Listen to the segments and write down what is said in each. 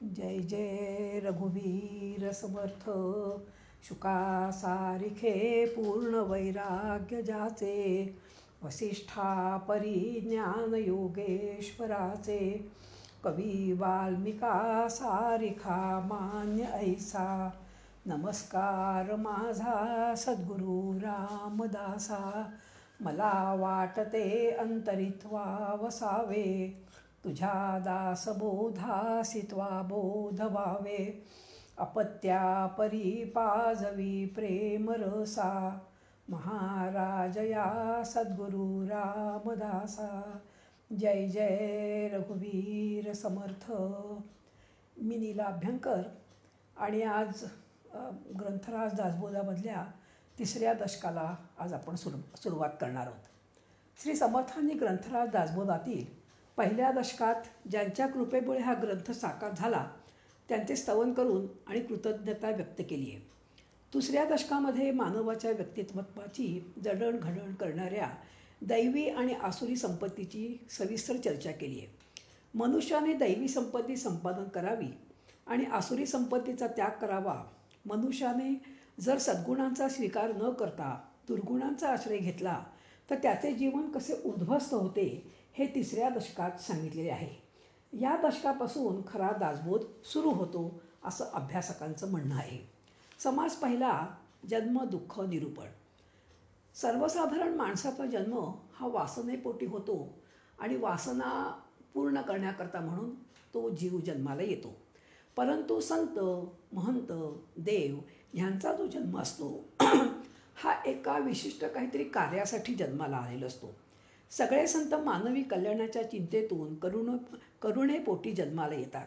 जय जय रघुवीर समर्थ. शुका सारिखे पूर्ण वैराग्य ज्याचे, वसिष्ठा परिज्ञान योगेश्वराचे. कवी वाल्मिका सारिखा मान्य ऐसा, नमस्कार माझा सद्गुरु रामदासा. मला वाटते अंतरित्वा वसावे, तुझ्या दासबोधासी त्वा बोध व्हावे. अपत्या परी पाजवी प्रेम रसा, महाराज या सद्गुरु रामदासा. जय जय रघुवीर समर्थ. मी नीला अभ्यंकर आणि आज ग्रंथराज दासबोधामधल्या 3ऱ्या दशकाला आज आपण सुरुवात करणार आहोत. श्री समर्थांनी ग्रंथराज दासबोधातील 1ल्या दशकात ज्यांच्या कृपेमुळे हा ग्रंथ साकार झाला त्यांचे स्तवन करून आणि कृतज्ञता व्यक्त केली आहे. 2ऱ्या दशकामध्ये मानवाच्या व्यक्तिमत्वाची जडणघडण करणाऱ्या दैवी आणि आसुरी संपत्तीची सविस्तर चर्चा केली आहे. मनुष्याने दैवी संपत्ती संपादन करावी आणि आसुरी संपत्तीचा त्याग करावा. मनुष्याने जर सद्गुणांचा स्वीकार न करता दुर्गुणांचा आश्रय घेतला तर त्याचे जीवन कसे उद्ध्वस्त होते हे 3ऱ्या दशकात सांगितलेले आहे. या दशकापासून खरा दासबोध सुरू होतो असं अभ्यासकांचं म्हणणं आहे. समास पहिला, जन्म दुःख निरूपण. सर्वसाधारण माणसाचा जन्म हा वासनेपोटी होतो आणि वासना पूर्ण करण्याकरता म्हणून तो जीव जन्माला येतो. परंतु संत, महंत, देव ह्यांचा जो जन्म असतो हा एका विशिष्ट काहीतरी कार्यासाठी जन्माला आलेला असतो. सगळे संत मानवी कल्याणाच्या चिंतेतून करुणेपोटी जन्माला येतात.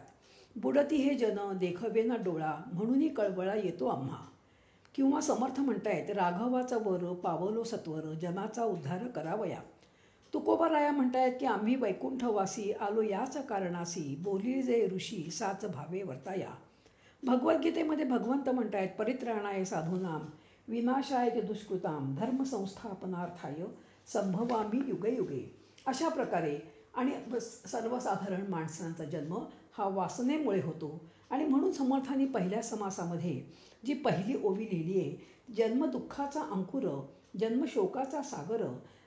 बुडती हे जन देखवे ना डोळा, म्हणूनही कळवळा येतो आम्हा. किंवा समर्थ म्हणतायत, राघवाचा वर पावलो सत्वर, जनाचा उद्धार करावया. तुकोबाराया म्हणतायत की आम्ही वैकुंठवासी आलो याच कारणासी, बोली जे ऋषी साच भावे वर्ताया. भगवद्गीतेमध्ये भगवंत म्हणतायत, परित्राणाय साधूनाम विनाशाय दुष्कृताम धर्मसंस्थापनार्थाय संभवामी युगे युगे. अशा प्रकारे आणि सर्वसाधारण माणसांचा जन्म हा वासनेमुळे होतो आणि म्हणून समर्थांनी 1ल्या समासामध्ये जी पहिली ओवी लिहिली आहे, जन्मदुःखाचा अंकुर, जन्मशोकाचा सागर,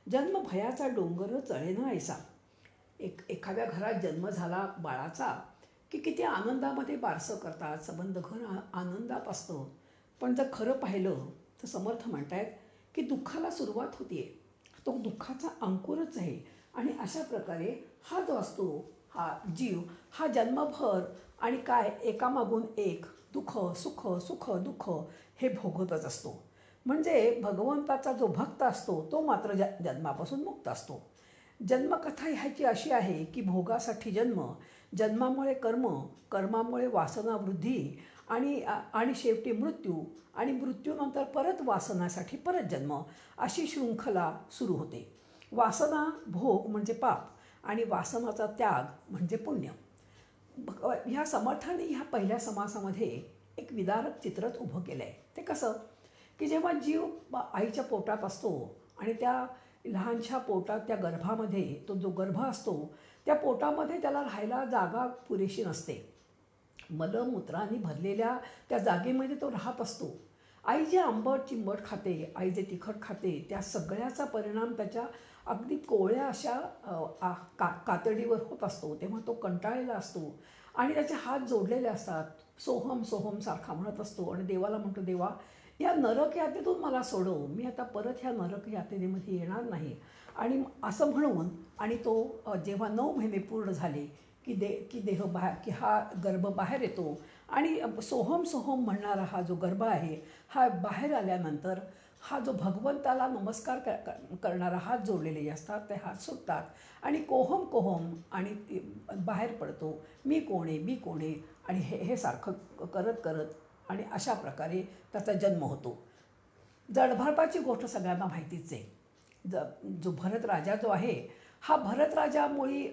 जन्मभयाचा डोंगर चढेना ऐसा. एखाद्या घरात जन्म झाला बाळाचा की किती आनंदामध्ये बारसं करतात, संबंध घर आनंदात असतं. पण जर खरं पाहिलं तर समर्थ म्हणतायत की दुःखाला सुरुवात होते, तो दुःखाचा अंकुरच आहे. आणि अशा प्रकारे हा जो असतो हा जीव हा जन्मभर आणि काय एकामागून एक दुःख सुख सुख दुःख हे भोगतच असतो. म्हणजे भगवंताचा जो भक्त असतो तो मात्र जन्मापासून मुक्त असतो. जन्मकथा ह्याची अशी आहे की भोगासाठी जन्म, जन्मामुळे कर्म, कर्मामुळे वासना वृद्धी आणि शेवटी मृत्यू आणि मृत्यूनंतर परत वासनासाठी परत जन्म, अशी शृंखला सुरू होते. वासना भोग म्हणजे पाप आणि वासनाचा त्याग म्हणजे पुण्य. ह्या समर्थाने ह्या 1ल्या समासामध्ये एक विदारक चित्रच उभं केलं आहे. ते कसं की जेव्हा जीव आईच्या पोटात असतो आणि त्या लहानशा पोटात त्या गर्भामध्ये तो जो गर्भ असतो त्या पोटामध्ये त्याला राहायला जागा पुरेशी नसते. मलमूत्राने भरलेल्या त्या जागेमध्ये तो राहत असतो. आई जे आंबट चिंबट खाते, आई जे तिखट खाते, त्या सगळ्याचा परिणाम त्याच्या अगदी कोवळ्या अशा कातडीवर होत असतो. तेव्हा तो कंटाळलेला असतो आणि त्याचे हात जोडलेले असतात. सोहम सोहम सारखा म्हणत असतो आणि देवाला म्हणतो, देवा या नरक यातेतून मला सोडव, मी आता परत ह्या नरक यातनेमध्ये येणार नाही. आणि असं म्हणून आणि तो जेव्हा 9 महिने पूर्ण झाले की देह बाहेर की हा गर्भ बाहेर येतो आणि सोहम सोहम म्हणणारा हा जो गर्भ आहे हा बाहेर आल्यानंतर हा जो भगवंताला नमस्कार करणारा हात जोडलेले असतात ते हात सुटतात आणि कोहम कोहम आणि बाहेर पडतो, मी कोणे मी कोणे आणि हे सारखं करत करत आणि अशा प्रकारे त्याचा जन्म होतो. जडभरपाची गोष्ट सगळ्यांना माहितीच आहे. जो भरत राजा जो आहे हा भरत राजामुळे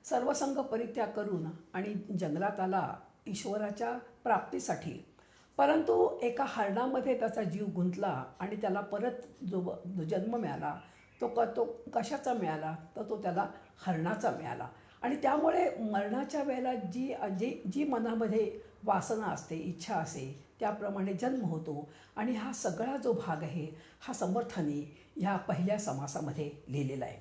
सर्वसंग परित्याग करून आणि जंगलात आला ईश्वराच्या प्राप्तीसाठी. परंतु एका हरणामध्ये त्याचा जीव गुंतला आणि त्याला परत जो जन्म मिळाला तो कशाचा मिळाला तर तो त्याला हरणाचा मिळाला. आणि त्यामुळे मरणाच्या वेळेला जी जी जी मनामध्ये वासना असते, इच्छा असते, त्याप्रमाणे जन्म होतो. आणि हा सगळा जो भाग आहे हा समर्थाने ह्या पहिल्या समासामध्ये लिहिलेला आहे.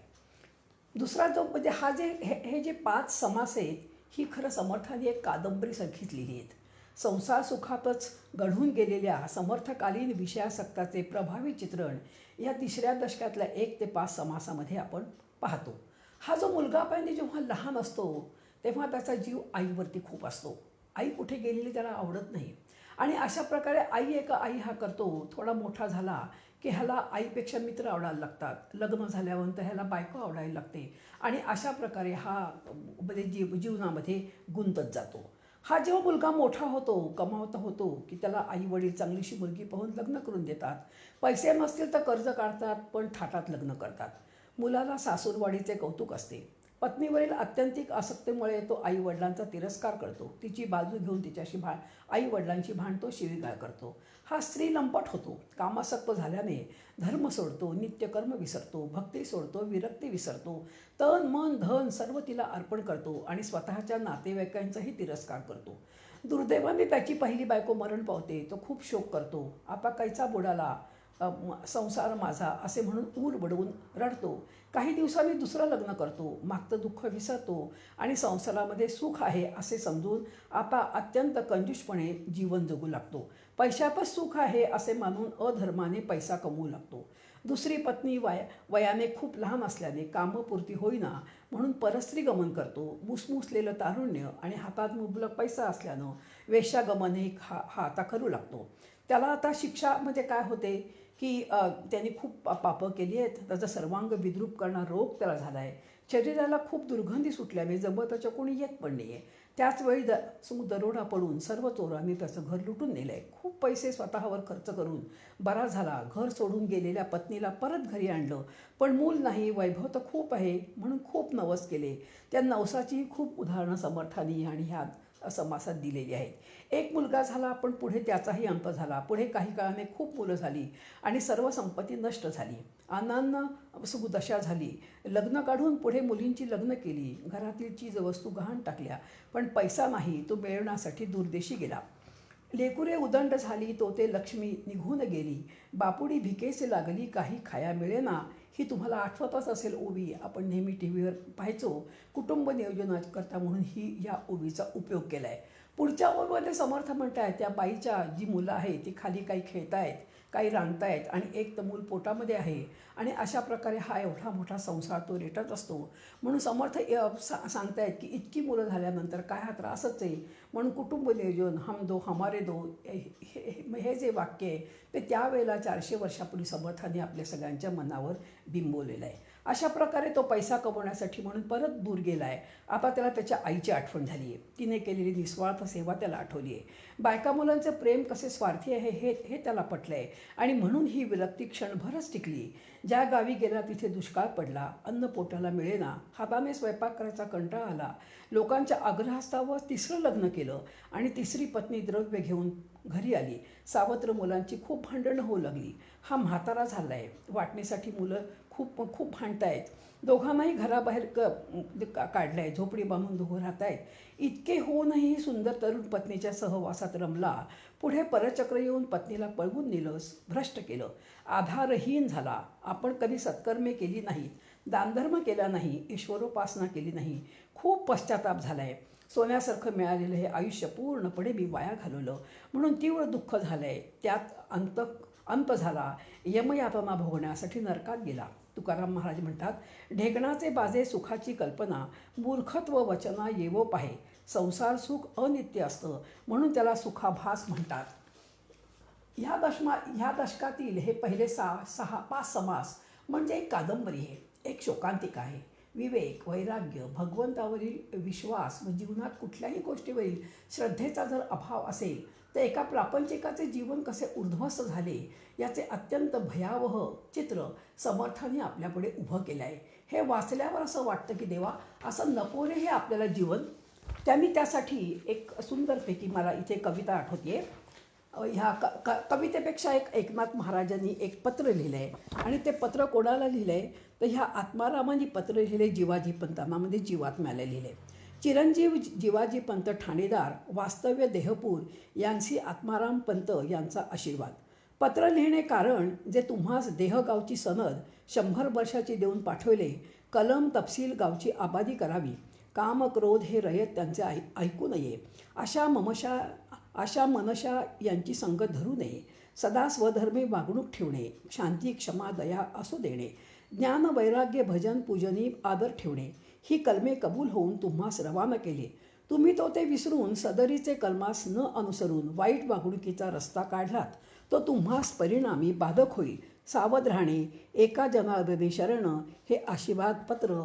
दुसरा जो म्हणजे हा जे हे जे 5 समास आहेत, ही खरं समर्थाने एक कादंबरीसारखीच लिहिली आहेत. संसार सुखातच घडून गेलेल्या समर्थकालीन विषयासक्ताचे प्रभावी चित्रण या 3ऱ्या दशकातल्या 1 ते 5 समासामध्ये आपण पाहतो. हा जो मुलगा पाहिजे जेव्हा लहान असतो तेव्हा त्याचा जीव आईवरती खूप असतो. आई कुठे गेलेली त्याला आवडत नाही. आणि अशा प्रकारे आई हा करतो. थोडा मोठा झाला की ह्याला आईपेक्षा मित्र आवडायला लागतात. लग्न झाल्यानंतर ह्याला बायको आवडायला लागते. आणि अशा प्रकारे हा म्हणजे जीवनामध्ये गुंतत जातो. हा जेव्हा मुलगा मोठा होतो, कमावता होतो की त्याला आई वडील चांगलीशी मुलगी पाहून लग्न करून देतात. पैसे नसतील तर कर्ज काढतात, पण थाटात लग्न करतात. मुलाला सासूरवाडीचे कौतुक असते. पत्नीवरील आत्यंतिक आसक्तीमुळे तो आई वडिलांचा तिरस्कार करतो. तिची बाजू घेऊन तिच्याशी आई वडिलांची भांडतो, शिवीगाळ करतो. हा स्त्री लंपट होतो. कामासक्त झाल्याने धर्म सोडतो, नित्यकर्म विसरतो, भक्ती सोडतो, विरक्ती विसरतो, तन मन धन सर्व तिला अर्पण करतो आणि स्वतःच्या नातेवाईकांचाही तिरस्कार करतो. दुर्दैवाने त्याची पहिली बायको मरण पावते. तो खूप शोक करतो. आता कैचा बुडाला संसार माझा असे म्हणून ऊर बडवून रडतो. काही दिवसांनी दुसरं लग्न करतो. मागचं दुःख विसरतो आणि संसारामध्ये सुख आहे असे समजून आता अत्यंत कंजूषपणे जीवन जगू लागतो. पैशातच सुख आहे असे मानून अधर्माने पैसा कमवू लागतो. दुसरी पत्नी वयाने खूप लहान असल्याने कामपूर्ती होईना म्हणून परस्त्री गमन करतो. मुसमुसलेलं तारुण्य आणि हातात मुबलक पैसा असल्यानं वेश्यागमन हा आता करू लागतो. त्याला आता शिक्षा म्हणजे काय होते की त्यांनी खूप पापं केली आहेत. त्याचा सर्वांग विद्रूप करणारा रोग त्याला झाला आहे. शरीराला खूप दुर्गंधी सुटल्याने जवळच्या कोणी येत पण नाही आहे. त्याचवेळी दरोडा पडून सर्व चोरांनी त्याचं घर लुटून नेलं आहे. खूप पैसे स्वतःवर खर्च करून बरा झाला. घर सोडून गेलेल्या पत्नीला परत घरी आणलं, पण मूल नाही. वैभव तर खूप आहे म्हणून खूप नवस केले. त्या नवसाची खूप उदाहरणं समर्थानी आणि ह्या समासात दिलेली आहेत. एक मुलगा झाला, पण पुढे त्याचाही अंत झाला. पुढे काही काळाने खूप मुलं झाली आणि सर्व संपत्ती नष्ट झाली. अनान्न सुखदशा झाली. लग्न काढून पुढे मुलींची लग्न केली. घरातील चीज वस्तू गहाण टाकल्या, पण पैसा नाही. तो मिळवण्यासाठी दूरदेशी गेला. लेकुरे उदंड झाली, तो ते लक्ष्मी निघून गेली. बापुडी भिकेसे लागली, काही खाया मिळेना. ही तुम्हाला आठवतच असेल ओवी. आपण नेहमी टी व्हीवर पाहायचो. कुटुंब नियोजनाकरता म्हणून ही या ओवीचा उपयोग केला आहे. पुढच्या ओवीमध्ये समर्थ म्हणतायत त्या बाईच्या जी मुलं आहेत ती खाली काही खेळतायत, काही रांगतायत आणि एक तर मूल पोटामध्ये आहे. आणि अशा प्रकारे हा एवढा मोठा संसार तो रेटत असतो. म्हणून समर्थ सांगतायत की इतकी मुलं झाल्यानंतर काय हा त्रासच आहे. म्हणून कुटुंब नियोजन हम दो हमारे दो हे जे वाक्य आहे ते त्यावेळेला 400 वर्षापूर्वी समर्थाने आपल्या सगळ्यांच्या मनावर बिंबवलेलं आहे. अशा प्रकारे तो पैसा कमवण्यासाठी म्हणून परत दूर गेला आहे. आता त्याला त्याच्या आईची आठवण झाली आहे. तिने केलेली निस्वार्थ सेवा त्याला आठवली आहे. बायका मुलांचं प्रेम कसे स्वार्थी आहे हे त्याला पटलं आहे. आणि म्हणून ही विरक्ती क्षणभरच टिकली. ज्या गावी गेला तिथे दुष्काळ पडला. अन्न पोटाला मिळेना. हाताने स्वयंपाक करायचा कंटाळा आला. लोकांच्या आग्रहास्तव 3रं लग्न केलं आणि 3री पत्नी द्रव्य घेऊन घरी आली. सावत्र मुलांची खूप भांडणं होऊ लागली. हा म्हातारा झाला आहे. वाटणीसाठी मुलं खूप खूप भांडतायत. दोघांनाही घराबाहेर काढलं आहे. झोपडी बांधून दोघं राहत आहेत. इतके होऊनही सुंदर तरुण पत्नीच्या सहवासात रमला. पुढे परचक्र येऊन पत्नीला पळवून नेलं, भ्रष्ट केलं. आधारहीन झाला. आपण कधी सत्कर्मे केली नाहीत, दानधर्म केला नाही, ईश्वरोपासना केली नाही. खूप पश्चाताप झाला आहे. सोन्यासारखं मिळालेलं हे आयुष्य पूर्णपणे मी वाया घालवलं म्हणून तीव्र दुःख झालं आहे. त्यात अंत झाला. यमयातना भोगण्यासाठी नरकात गेला. तुकाराम महाराज म्हणतात, ढेकणाचे बाजे सुखाची कल्पना, मूर्खत्व वचना येवो पाहे. संसार सुख अनित्य असतं म्हणून त्याला सुखाभास म्हणतात. ह्या दशकातील हे पहिले 5 समास म्हणजे एक कादंबरी आहे, एक शोकांतिका आहे. विवेक, वैराग्य, भगवंतावरील विश्वास व जीवनात कुठल्याही गोष्टीवरील श्रद्धेचा जर अभाव असेल तर एका प्रापंचिकाचे जीवन कसे उद्ध्वस्त झाले याचे अत्यंत भयावह चित्र समर्थाने आपल्यापुढे उभं केलं आहे. हे वाचल्यावर असं वाटतं की देवा असं नको रे हे आपल्याला जीवन. त्यासाठी एक सुंदरपैकी मला इथे कविता आठवते. ह्या कवितेपेक्षा एकनाथ महाराजांनी एक पत्र लिहिलं आहे आणि ते पत्र कोणाला लिहिलं आहे तर ह्या आत्मारामांनी पत्र लिहिले जिवाजी पंतांना, म्हणजे जीवात्म्याला लिहिले. चिरंजीव जिवाजी पंत ठाणेदार, वास्तव्य देहपूर, यांसी आत्माराम पंत यांचा आशीर्वाद. पत्र लिहिणे कारण जे तुम्हास देहगावची सनद 100 वर्षाची देऊन पाठवले. कलम तपशील गावची आबादी करावी. काम क्रोध हे रयत त्यांचे ऐकू नये. अशा मनशा यांची संगत धरू नये. सदा स्वधर्मी वागणूक ठेवणे. शांती क्षमा दया असू देणे. ज्ञान वैराग्य भजन पूजनी आदर ठेवणे. ही कलमे कबूल होऊन तुम्हास रवाना केले. तुम्ही तो ते विसरून सदरीचे कलमास न अनुसरून वाईट वागणुकीचा रस्ता काढलात. तो तुम्हास परिणामी बाधक होईल. सावध राहणे. एका जनार्दनी शरण हे आशीर्वाद पत्र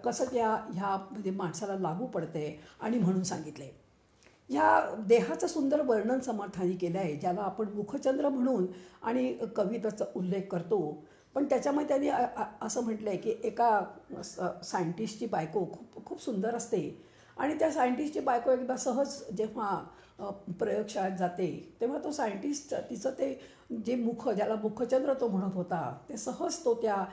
कसं ह्या म्हणजे माणसाला लागू पडते आणि म्हणून सांगितले. ह्या देहाचं सुंदर वर्णन समर्थाने केलं आहे, ज्याला आपण मुखचंद्र म्हणून आणि कवितेचा उल्लेख करतो. पण त्याच्यामध्ये त्यांनी असं म्हटलं आहे की एका सायंटिस्टची बायको खूप सुंदर असते आणि त्या सायंटिस्टची बायको एकदा सहज जेव्हा प्रयोगशाळेत जाते तेव्हा तो सायंटिस्ट तिचं ते जे ज्याला मुखचंद्र तो म्हणत होता ते सहज तो त्या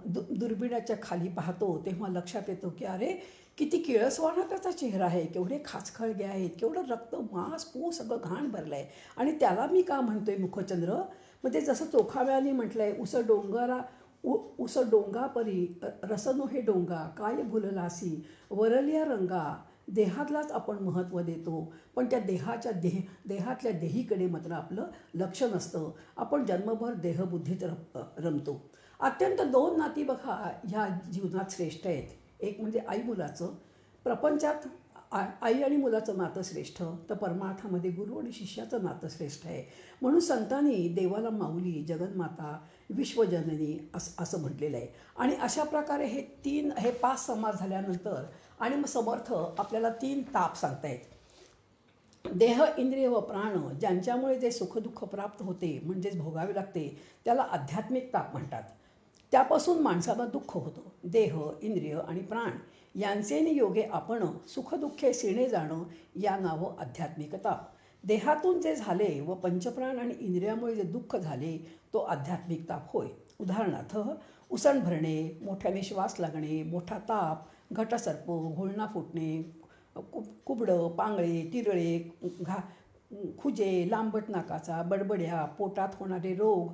दुर्बिणाच्या खाली पाहतो. तेव्हा लक्षात येतो की अरे किती किळसवाणा त्याचा चेहरा आहे, केवढे खाचखळगे आहेत, केवढं रक्त मांस पू सगळं घाण भरलं आहे आणि त्याला मी का म्हणतोय मुखचंद्र. म्हणजे जसं चोखाव्याने म्हटलं आहे, उस डोंगापरी रसनो हे डोंगा काय भुललासी वरलिया रंगा. देहातलाच आपण महत्त्व देतो पण त्या देहातल्या देहीकडे मात्र आपलं लक्ष नसतं. आपण जन्मभर देहबुद्धीत रमतो. अत्यंत 2 नाती बघा ह्या जीवनात श्रेष्ठ आहेत. एक म्हणजे आई मुलाचं. प्रपंचात आई आणि मुलाचं नातं श्रेष्ठ, तर परमार्थामध्ये गुरु आणि शिष्याचं नातं श्रेष्ठ आहे. म्हणून संतांनी देवाला माऊली, जगन्माता, विश्वजननी असं म्हटलेलं आहे. आणि अशा प्रकारे हे 5 समास झाल्यानंतर आणि मग समर्थ आपल्याला 3 ताप सांगतायत. देह इंद्रिय व प्राण ज्यांच्यामुळे जे सुखदुःख प्राप्त होते म्हणजेच भोगावे लागते त्याला आध्यात्मिक ताप म्हणतात. त्यापासून माणसाला दुःख होतं. देह इंद्रिय आणि प्राण यांचे योगे आपण सुखदुःखे सिणे जाणं या नावं आध्यात्मिक ताप. देहातून जे झाले व पंचप्राण आणि इंद्रियामुळे जे दुःख झाले तो आध्यात्मिक ताप होय. उदाहरणार्थ उसण भरणे, मोठ्याने श्वास लागणे, मोठा ताप, घटसर्प, घोळणा फुटणे, कुबडं, पांगळे, तिरळे, खुजे, लांबट नाकाचा, बडबड्या, पोटात होणारे रोग,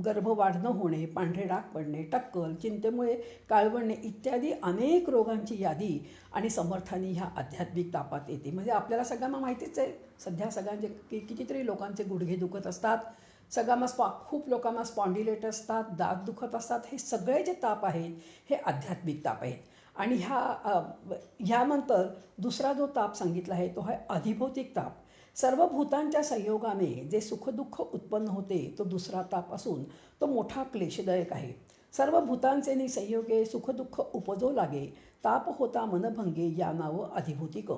गर्भवाढ न होणे, पांढरे डाग पडणे, टक्कल, चिंतेमुळे काळवणे इत्यादी अनेक रोगांची यादी आणि समर्थाने ह्या आध्यात्मिक तापात येते. म्हणजे आपल्याला सगळ्यांना माहितीच आहे सध्या सगळ्यांचे कितीतरी लोकांचे गुडघे दुखत असतात, सगळ्यांना खूप लोकांना स्पॉन्डिलेट असतात, दात दुखत असतात. हे सगळे जे ताप आहेत हे आध्यात्मिक ताप आहेत. आणि ह्यानंतर दुसरा जो ताप सांगितला आहे तो आहे अधिभौतिक ताप. सर्व भूतांच्या संयोगाने जे सुखदुःख उत्पन्न होते तो दुसरा ताप असून तो मोठा क्लेशदायक आहे. सर्व भूतांचे संयोगे सुखदुःख उपजो लागे, ताप होता मनभंगे या नावं अधिभौतिक.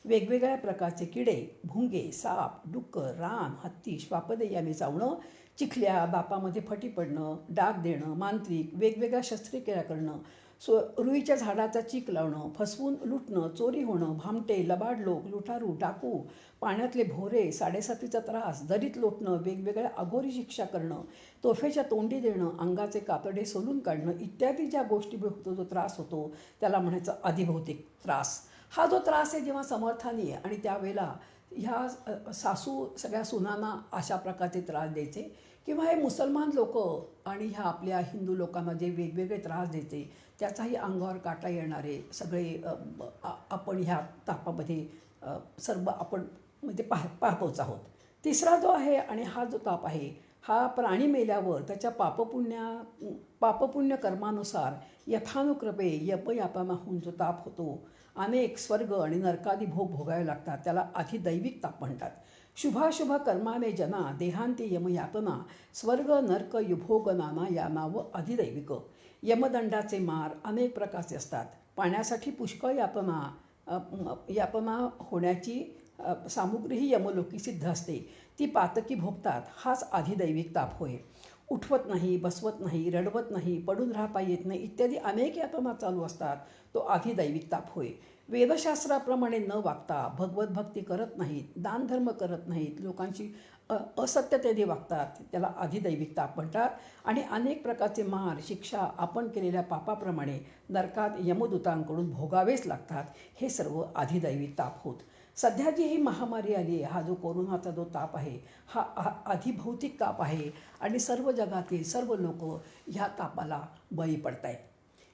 वेगवेगळ्या प्रकारचे किडे, भुंगे, साप, डुक्कर, रान, हत्ती, श्वापदे याने चावणं, चिखल्या, दातामध्ये फटी पडणं, डाग देणं, मांत्रिक, वेगवेगळ्या शस्त्रक्रिया करणं, रुईच्या झाडाचा चीक लावणं, फसवून लुटणं, चोरी होणं, भामटे, लबाड लोक, लुटारू, डाकू, पाण्यातले भोरे, साडेसातीचा त्रास, दरीत लोटणं, वेगवेगळ्या अघोरी शिक्षा करणं, तोफेच्या तोंडी देणं, अंगाचे कातडे सोलून काढणं इत्यादी ज्या गोष्टी जो त्रास होतो त्याला म्हणायचं अधिभौतिक त्रास. हा जो त्रास आहे जेव्हा समर्थाने आणि त्यावेळेला ह्या सगळ्या सुनांना अशा प्रकारचे त्रास द्यायचे किंवा हे मुसलमान लोक आणि ह्या आपल्या हिंदू लोकांना जे वेगवेगळे त्रास द्यायचे त्याचाही अंगावर काटा येणारे सगळे आपण ह्या तापामध्ये सर्व आपण म्हणजे पाहतोच आहोत. तिसरा जो आहे आणि हा जो ताप आहे हा प्राणी मेल्यावर त्याच्या पापपुण्य कर्मानुसार यथानुक्रमे यपयापनाहून जो ताप होतो, अनेक स्वर्ग आणि नरकादी भोग भोगावे लागतात, त्याला अधिदैविक ताप म्हणतात. शुभाशुभ कर्माने जना देहांती यमयातना, स्वर्ग नरक युभोग नाना या नावं अधिदैविक. यमदंडाचे मार अनेक प्रकारचे असतात. पाण्यासाठी पुष्कळ यातना होण्याची सामुग्रीही यमलोकी सिद्ध असते, ती पातकी भोगतात. हाच अधिदैविक ताप होय. उठवत नाही, बसवत नाही, रडवत नाही, पडून राहता येत नाही इत्यादी अनेक यातना चालू असतात, तो अधिदैविक ताप होय. वेदशास्त्राप्रमाणे न वागता, भगवत भक्ती करत नाहीत, दानधर्म करत नाहीत, लोकांची असत्यतेने वागतात, त्याला अधिदैविक ताप म्हणतात. आणि अनेक प्रकारचे मार शिक्षा आपण केलेल्या पापाप्रमाणे नरकात यमदूतांकडून भोगावेच लागतात. हे सर्व अधिदैविक ताप होत. सध्या जी ही महामारी आली आहे, हा जो कोरोनाचा जो ताप आहे, हा अधिभौतिक ताप आहे आणि सर्व जगातील सर्व लोक ह्या तापाला बळी पडत आहेत.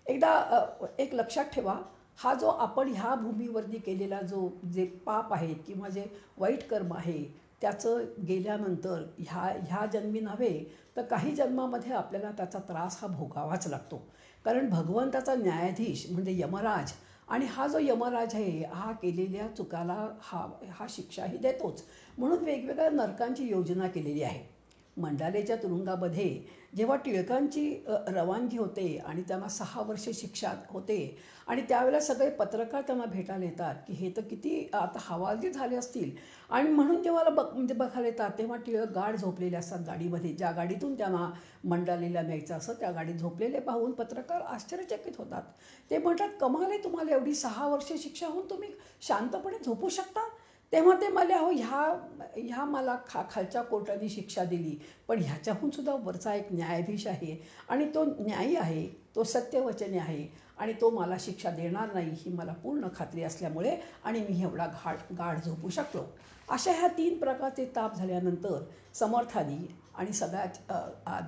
एकदा एक लक्षात ठेवा, हा जो आपण ह्या भूमीवरती केलेला जे पाप आहे किंवा जे वाईट कर्म आहे, त्याचं गेल्यानंतर ह्या जन्मी नव्हे तर काही जन्मामध्ये आपल्याला त्याचा त्रास हा भोगावाच लागतो. कारण भगवंताचा न्यायाधीश म्हणजे यमराज, आणि हा जो यमराज आहे हा केलेल्या चुकाला हा शिक्षाही देतोच. म्हणून वेगवेगळ्या नरकांची योजना केलेली आहे. मंडालेच्या तुरुंगामध्ये जेव्हा टिळकांची रवानगी होते आणि त्यांना 6 वर्षे शिक्षा होते आणि त्यावेळेला सगळे पत्रकार त्यांना भेटायला येतात की हे तर किती आता हवालदिल झाले असतील, आणि म्हणून जेव्हा म्हणजे बघायला येतात तेव्हा टिळक गाढ झोपलेले असतात गाडीमध्ये. ज्या गाडीतून त्यांना मंडालेला न्यायचं असं त्या गाडीत झोपलेले पाहून पत्रकार आश्चर्यचकित होतात. ते म्हणतात, कमाल आहे, तुम्हाला एवढी 6 वर्षे शिक्षा होऊन तुम्ही शांतपणे झोपू शकता? तेव्हा ते मला ह्या मला खालच्या कोर्टाने शिक्षा दिली, पण ह्याच्याहून सुद्धा वरचा एक न्यायाधीश आहे आणि तो न्यायी आहे, तो सत्यवचनी आहे आणि तो मला शिक्षा देणार नाही ही मला पूर्ण खात्री असल्यामुळे आणि मी एवढा गाढ झोपू शकलो. अशा ह्या 3 प्रकारचे ताप झाल्यानंतर समर्थानी आणि सगळ्यात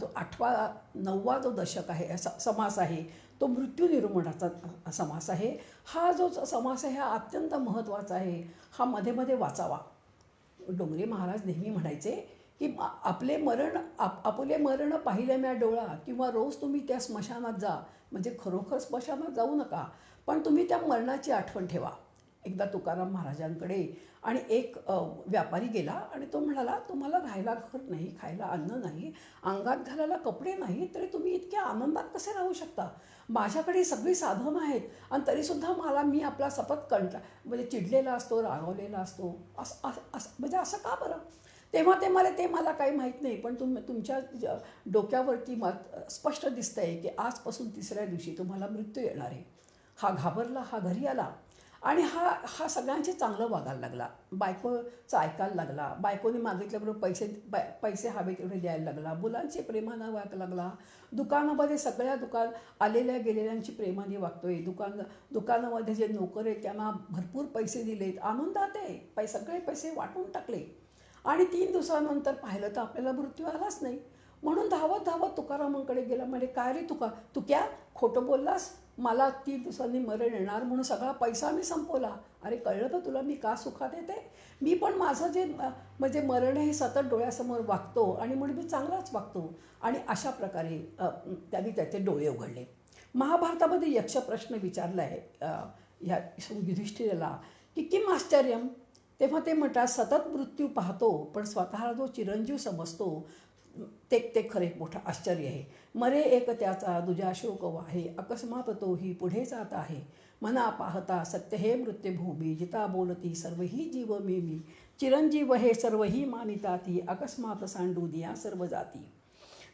जो 8वा 9वा जो दशक आहे समास आहे तो मृत्यू निर्मूलनाचा समास आहे. हा जो समास आहे हा अत्यंत महत्त्वाचा आहे. हा मध्ये मध्ये वाचावा. डोंगरे महाराज नेहमी म्हणायचे की आपले मरण पाहिले म्या डोळा, किंवा रोज तुम्ही त्या स्मशानात जा, म्हणजे खरोखर स्मशानात जाऊ नका पण तुम्ही त्या मरणाची आठवण ठेवा. एकदा तुकाराम महाराजांकडे आणि एक व्यापारी गेला आणि तो म्हणाला, तुम्हाला राहायला घर नाही, खायला अन्न नाही, अंगात घालायला कपडे नाही, तरी तुम्ही इतक्या आनंदात कसे राहू शकता? माझ्याकडे सगळी साधनं आहेत आणि तरीसुद्धा मी आपला सतत म्हणजे चिडलेला असतो, रागवलेला असतो, म्हणजे असं का बरं? तेव्हा ते मला काही माहीत नाही, पण तुमच्या डोक्यावरती स्पष्ट दिसतंय की आजपासून 3ऱ्या दिवशी तुम्हाला मृत्यू येणार आहे. हा घाबरला, हा घरी आला आणि हा सगळ्यांचे चांगलं वागायला लागला. बायकोचं ऐकायला लागला, बायकोने मागितल्याबरोबर पैसे हवे तेवढे द्यायला लागला, मुलांचे प्रेमानं वागायला लागला, दुकानामध्ये सगळ्या आलेल्या गेलेल्यांची प्रेमाने वागतोय, दुकानामध्ये जे नोकर आहेत त्यांना भरपूर पैसे दिलेत, आनंदात आहे, सगळे पैसे वाटून टाकले आणि 3 दिवसानंतर पाहिलं तर आपल्याला मृत्यू आलाच नाही. म्हणून धावत तुकारामांकडे गेला. म्हणजे काय रे तू क्या खोटं बोललास? मला 3 दिवसांनी मरण येणार म्हणून सगळा पैसा मी संपवला. अरे कळलं का तुला मी का सुखात येते? मी पण माझं जे म्हणजे मरण हे सतत डोळ्यासमोर वागतो आणि म्हणून मी चांगलाच वागतो. आणि अशा प्रकारे त्यांनी त्याचे डोळे उघडले. महाभारतामध्ये यक्ष प्रश्न विचारला आहे ह्या युधिष्ठिराला की किम आश्चर्यम? तेव्हा ते म्हणतात, सतत मृत्यू पाहतो पण स्वतःला जो चिरंजीव समजतो ते खरे मोठं आश्चर्य आहे. मरे एक त्याचा दुजा शोक वाहे, अकस्मात तोही पुढे जात आहे. मना पाहता सत्य हे मृत्यूभूमी, जिता बोलती सर्वही जीव मी. चिरंजीव हे सर्वही मानिताती, अकस्मात सांडू दिया सर्व जाती.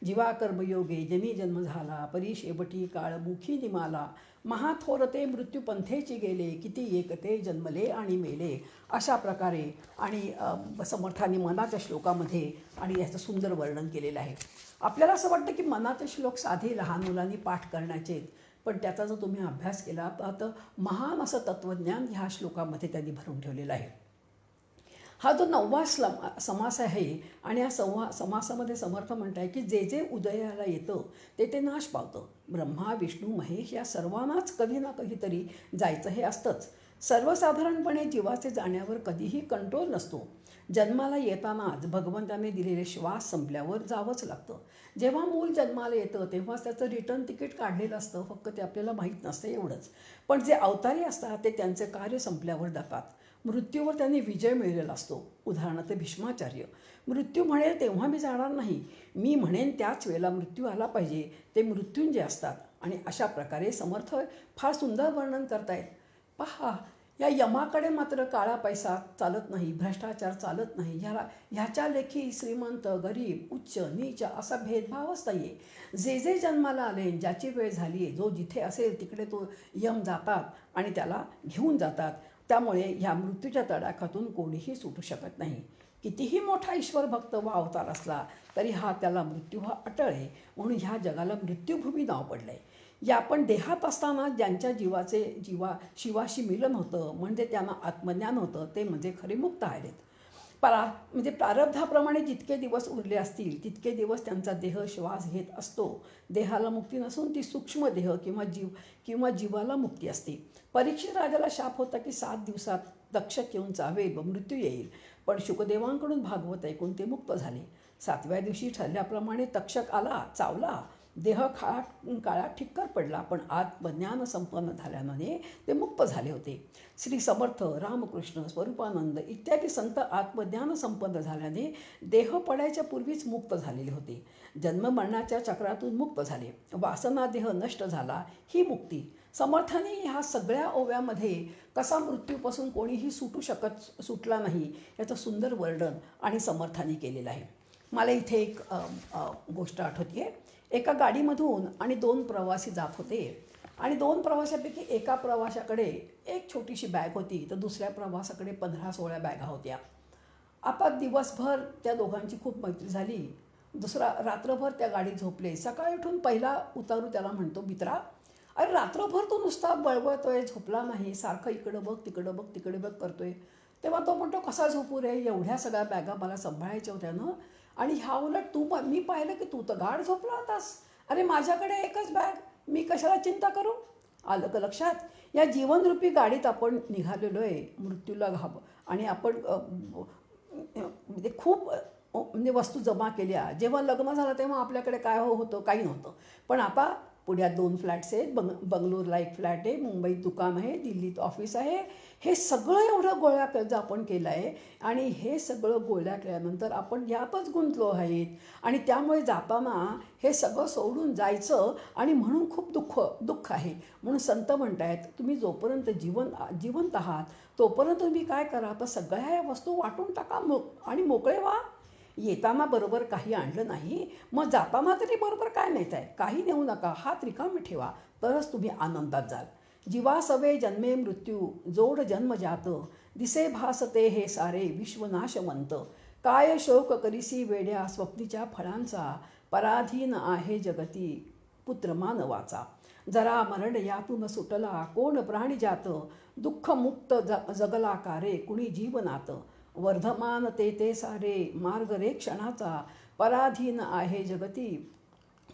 जीवा कर्मयोगे जनी जन्म झाला, परी शेवटी काळ मुखी निमाला. महाथोरते मृत्यू पंथेची गेले, किती एकते जन्मले आणि मेले. अशा प्रकारे आणि समर्थांनी मनाच्या श्लोकामध्ये आणि याचं सुंदर वर्णन केलेलं आहे. आपल्याला असं वाटतं की मनाचे श्लोक साधे लहान मुलांनी पाठ करण्याचे, पण त्याचा जर तुम्ही अभ्यास केला तर महान असं तत्त्वज्ञान ह्या श्लोकामध्ये त्यांनी भरून ठेवलेलं आहे. हा जो 9वा समास आहे आणि या समासामध्ये समर्थ म्हणत आहे की जे जे उदयाला येतं ते नाश पावतं. ब्रह्मा विष्णू महेश या सर्वांनाच कधी ना कधीतरी जायचं हे असतंच. सर्वसाधारणपणे जीवाचे जाण्यावर कधीही कंट्रोल नसतो. जन्माला येतानाच भगवंताने दिलेले श्वास संपल्यावर जावंच लागतं. जेव्हा मूल जन्माला येतं तेव्हाच त्याचं रिटर्न तिकीट काढलेलं असतं, फक्त ते आपल्याला माहीत नसतं एवढंच. पण जे अवतारी असतात ते त्यांचे कार्य संपल्यावर जातात. मृत्यूवर त्यांनी विजय मिळलेला असतो. उदाहरणार्थ भीष्माचार्य, मृत्यू म्हणेल तेव्हा मी जाणार नाही, मी म्हणेन त्याच वेळेला मृत्यू आला पाहिजे, ते मृत्युंजय असतात. आणि अशा प्रकारे समर्थ फार सुंदर वर्णन करतायत. पहा, या यमाकडे मात्र काळा पैसा चालत नाही, भ्रष्टाचार चालत नाही. ह्याच्या लेखी श्रीमंत गरीब उच्च नीच असा भेदभावच नाही आहे. जे जे जन्माला आले, ज्याची वेळ झाली आहे, जो जिथे असेल तिकडे तो यम जातात आणि त्याला घेऊन जातात. त्यामुळे ह्या मृत्यूच्या तडाख्यातून कोणीही सुटू शकत नाही. कितीही मोठा ईश्वर भक्त वा अवतार असला तरी त्याला मृत्यू हा अटळ आहे. म्हणून ह्या जगाला मृत्यूभूमी नाव पडलं आहे. या आपण देहात असताना ज्यांच्या शिवाशी मिलन होतं, म्हणजे त्यांना आत्मज्ञान होतं, ते म्हणजे खरे मुक्त आहेत. म्हणजे प्रारब्धाप्रमाणे जितके दिवस उरले असतील तितके दिवस त्यांचा देह श्वास घेत असतो. देहाला मुक्ती नसून ती सूक्ष्म देह किंवा जीवाला मुक्ती असते. परीक्षित राजाला शाप होता की 7 दिवसात तक्षक येऊन चावेल व मृत्यू येईल. पण शुकदेवांकडून भागवत ऐकून ते मुक्त झाले. 7व्या दिवशी ठरल्याप्रमाणे तक्षक आला, चावला. देह काळात ठिक्कर पडला, पण आत्मज्ञान संपन्न झाल्याने ते मुक्त झाले होते. श्री समर्थ, रामकृष्ण, स्वरूपानंद इत्यादी संत आत्मज्ञान संपन्न झाल्याने देह पडायच्या पूर्वीच मुक्त झालेले होते. जन्ममरणाच्या चक्रातून मुक्त झाले. वासना देह नष्ट झाला, ही मुक्ती. समर्थाने ह्या सगळ्या ओव्यामध्ये कसा मृत्यूपासून कोणीही सुटला नाही याचं सुंदर वर्णन आणि समर्थाने केलेलं आहे. मला इथे एक गोष्ट आठवते. एका गाडीमधून आणि 2 प्रवासी जात होते आणि 2 प्रवाशापैकी एका प्रवाशाकडे एक छोटीशी बॅग होती, तर दुसऱ्या प्रवासाकडे 15-16 बॅगा होत्या. आता दिवसभर त्या दोघांची खूप मैत्री झाली. रात्रभर त्या गाडीत झोपले. सकाळी उठून पहिला उतारू त्याला म्हणतो, मित्रा, अरे रात्रभर तो नुसता बळबळतोय, झोपला नाही, सारखं इकडं बघ तिकडं बघ तिकडे बघ करतोय. तेव्हा तो म्हणतो, कसा झोपू रे, एवढ्या सगळ्या बॅगा मला सांभाळायच्या होत्या ना. आणि ह्या उलट मी पाहिलं की तू तर गाढ झोपला होतास. अरे माझ्याकडे एकच बॅग, मी कशाला चिंता करू. आलं का लक्षात. या जीवनरूपी गाडीत आपण निघालेलो आहे मृत्यूला आणि आपण म्हणजे खूप म्हणजे वस्तू जमा केल्या. जेव्हा लग्न झालं तेव्हा आपल्याकडे काय होतं, काही नव्हतं. पण आता पुण्यात 2 फ्लॅट्स आहेत, बंगलोरला 1 फ्लॅट आहे, मुंबईत दुकान आहे, दिल्लीत ऑफिस आहे. हे सगळं एवढं गोळा कर्ज आपण केलं आहे आणि हे सगळं गोळा केल्यानंतर आपण यातच गुंतलो आहेत. आणि त्यामुळे जाताना हे सगळं सोडून जायचं आणि म्हणून खूप दुःख आहे. म्हणून संत म्हणत आहेत, तुम्ही जोपर्यंत जिवंत आहात तोपर्यंत तुम्ही काय करा, तर सगळ्या या वस्तू वाटून टाका आणि मोकळे व्हा. येताना बरोबर काही आणलं नाही, मग जाताना तरी बरोबर काय नेत आहे, काही नेऊ नका, हात रिकामी ठेवा, तरच तुम्ही आनंदात जाल. जीवासवे जन्मे मृत्यू, जोड जन्म जात, दिसे भासते हे सारे विश्वनाशवंत. काय शोक करिसी वेड्या स्वप्नीच्या फळांचा, पराधीन आहे जगती पुत्र मानवाचा. जरा मरण यातून सुटला कोण प्राणी जात, दुःख मुक्त जगला कारे कुणी जीवनात. वर्धमान ते सारे मार्ग रे क्षणाचा, पराधीन आहे जगती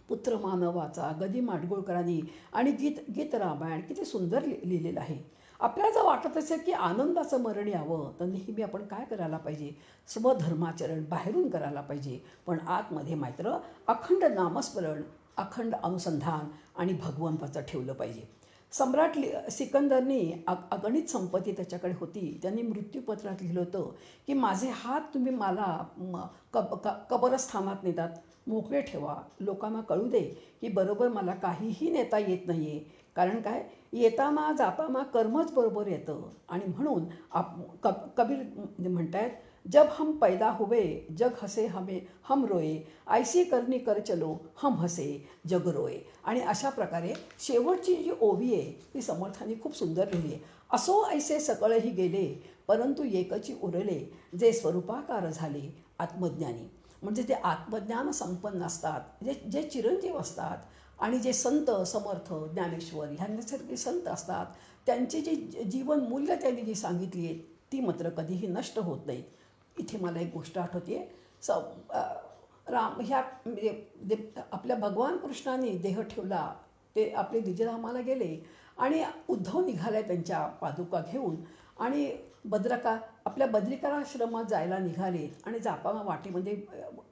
पुत्र मानवाचा. गदी माडगुळकरांनी आणि गीत रामायण किती सुंदर लिहिलेलं आहे. आपल्याला जर वाटत असेल की आनंदाचं मरण यावं तर नेहमी आपण काय करायला पाहिजे, स्वधर्माचरण बाहेरून करायला पाहिजे, पण आतमध्ये मात्र अखंड नामस्मरण, अखंड अनुसंधान आणि भगवंताचं ठेवलं पाहिजे. सम्राट सिकंदरनी अगणित संपत्ती त्याच्याकडे होती. त्यांनी मृत्यूपत्रात लिहिलं होतं की माझे हात तुम्ही मला कबरस्थानात नेतात, मोकळे ठेवा. लोकांना कळू दे की बरोबर मला काहीही नेता येत नाही आहे. कारण काय, येताना जाताना कर्मच बरोबर येतं. आणि म्हणून कबीर म्हणतायत, जब हम पैदा हुए जग हसे हम रोए, ऐसी करनी कर चलो हम हसे जग रोए. आणि अशा प्रकारे शेवटची जी ओवी आहे ती समर्थांनी खूप सुंदर लिहिली आहे. असो ऐसे सकळही गेले, परंतु एकची उरले, जे स्वरूपाकार झाले आत्मज्ञानी. म्हणजे ते आत्मज्ञान संपन्न असतात, जे चिरंजीव असतात आणि जे संत समर्थ ज्ञानेश्वर ह्यांच्यासारखे संत असतात, त्यांची जी जीवन मूल्य त्यांनी जी सांगितली आहेत ती मात्र कधीही नष्ट होत नाहीत. इथे मला एक गोष्ट आठवते. म्हणजे आपल्या भगवान कृष्णाने देह ठेवला, ते आपले निजधामाला गेले आणि उद्धव निघाले त्यांच्या पादुका घेऊन आणि आपल्या बद्रिकाश्रमात जायला निघाले आणि जाताना वाटेमध्ये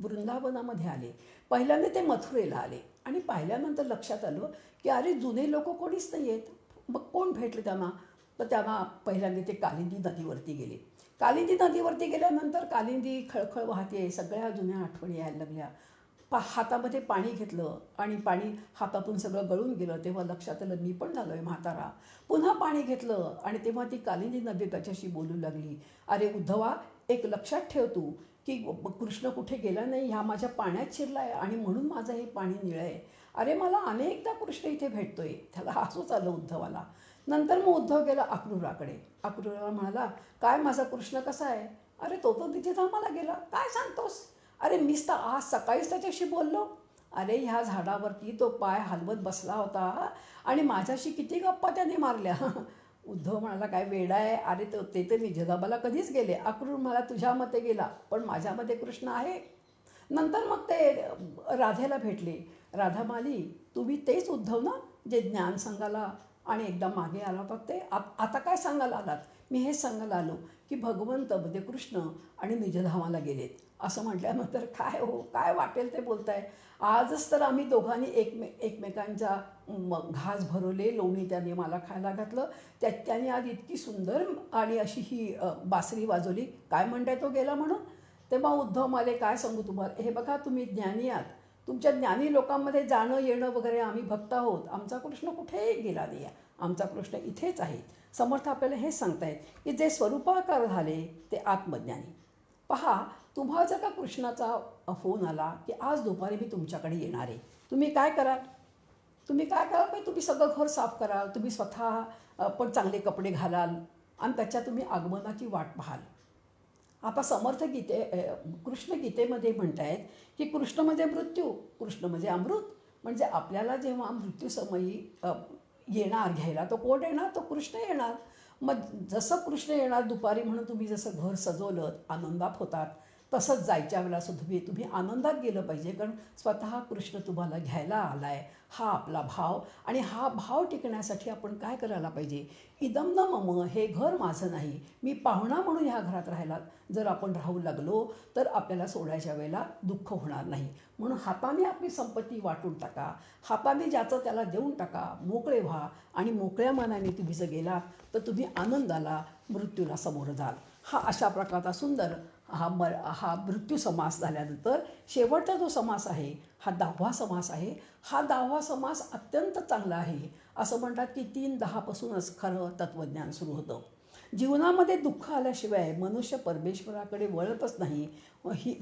वृंदावनामध्ये आले. पहिल्यांदा ते मथुरेला आले आणि पाहिल्यानंतर लक्षात आलं की अरे जुने लोक कोणीच नाही आहेत. मग कोण भेटले त्यांना, तर त्यांना पहिल्यांदा ते कालिंदी नदीवरती गेले. कालिंदी नदीवरती गेल्यानंतर कालिंदी खळखळ वाहते, सगळ्या जुन्या आठवणी यायला लागल्या. हातामध्ये पाणी घेतलं आणि पाणी हातातून सगळं गळून गेलं. तेव्हा लक्षात आलं मी पण झालोय म्हातारा. पुन्हा पाणी घेतलं आणि तेव्हा ती कालिंदी नदी त्याच्याशी बोलू लागली, अरे उद्धवा, एक लक्षात ठेव तू की कृष्ण कुठे गेला नाही, ह्या माझ्या पाण्यात शिरलाय आणि म्हणून माझं हे पाणी निळं आहे. अरे मला अनेकदा कृष्ण इथे भेटतोय. त्याला हसूच आलं उद्धवाला. नंतर मग उद्धव गेला अक्रूराकडे. अक्रूराला म्हणाला, काय माझा कृष्ण कसा आहे? अरे तो तर तिथे धामाला गेला. काय सांगतोस? अरे मीच तर आज सकाळीच त्याच्याशी बोललो. अरे ह्या झाडावरती तो पाय हलवत बसला होता आणि माझ्याशी किती गप्पा त्याने मारल्या. उद्धव म्हणाला, काय वेडा आहे? अरे ते तर निजधाबाला कधीच गेले. अक्रूर मला तुझ्या मते गेला, पण माझ्यामध्ये कृष्ण आहे. नंतर मग ते राधेला भेटले. राधा माली, तुम्ही तेच उद्धव ना जे ज्ञान सांगायला आणि एकदा मागे आला होता ते? आता काय सांगायला आलात? मी हेच सांगायला आलो की भगवंत म्हणजे कृष्ण आणि निजधामाला गेलेत. असं म्हटल्यानंतर काय हो, काय वाटेल ते बोलताय. आजच तर आम्ही दोघांनी एकमेकांच्या घास भरवले, लोणी त्याने मला खायला घातलं. त्याने आज इतकी सुंदर आणि अशी ही बासरी वाजवली. काय म्हणताय तो गेला म्हणून? तेव्हा उद्धव माले, काय सांगू तुम्हाला, हे बघा तुम्ही ज्ञानी आहात. तुमच्या ज्ञानी लोकांमध्ये जाणं येणं वगैरे आम्ही भक्त आहोत. आमचा कृष्ण कुठेही गेला नाही आहे. आमचा कृष्ण इथेच आहे. समर्थ आपल्याला हेच सांगतायत की जे स्वरूपाकार झाले ते आत्मज्ञानी. पहा, तुम्हाला जर का कृष्णाचा फोन आला की आज दुपारी मी तुमच्याकडे येणार आहे, तुम्ही काय कराल? तुम्ही काय कराल? तुम्ही सगळं घर साफ कराल, तुम्ही स्वतः पण चांगले कपडे घालाल आणि त्याच्या तुम्ही आगमनाची वाट पाहाल. आता समर्थ कृष्ण गीतेमध्ये म्हणतायत की कृष्ण म्हणजे मृत्यू, कृष्ण म्हणजे अमृत. म्हणजे आपल्याला जेव्हा मृत्यूसमयी येणार घ्यायला, तो कोण येणार? तो कृष्ण येणार. मग जसं कृष्ण येणार दुपारी म्हणून तुम्ही जसं घर सजवलं, आनंदात होतात, तसंच जायच्या वेळेला सुद्धा तुम्ही आनंदात गेलं पाहिजे. कारण स्वतः कृष्ण तुम्हाला घ्यायला आला आहे, हा आपला भाव. आणि हा भाव टिकण्यासाठी आपण काय करायला पाहिजे? इदम न मम, हे घर माझं नाही, मी पाहुणा म्हणून ह्या घरात राहायला जर आपण राहू लागलो तर आपल्याला सोडायच्या वेळेला दुःख होणार नाही. म्हणून हाताने आपली संपत्ती वाटून टाका, हाताने ज्याचं त्याला देऊन टाका, मोकळे व्हा. आणि मोकळ्या मनाने तुम्ही जर गेलात तर तुम्ही आनंदाला, मृत्यूला समोर जाल. हा अशा प्रकारचा सुंदर हा मृत्यू समास झाल्यानंतर शेवटचा जो समास आहे हा 10वा समास आहे. हा 10वा समास अत्यंत चांगला आहे. असं म्हणतात की 3:10 खरं तत्त्वज्ञान सुरू होतं. जीवनामध्ये दुःख आल्याशिवाय मनुष्य परमेश्वराकडे वळतच नाही.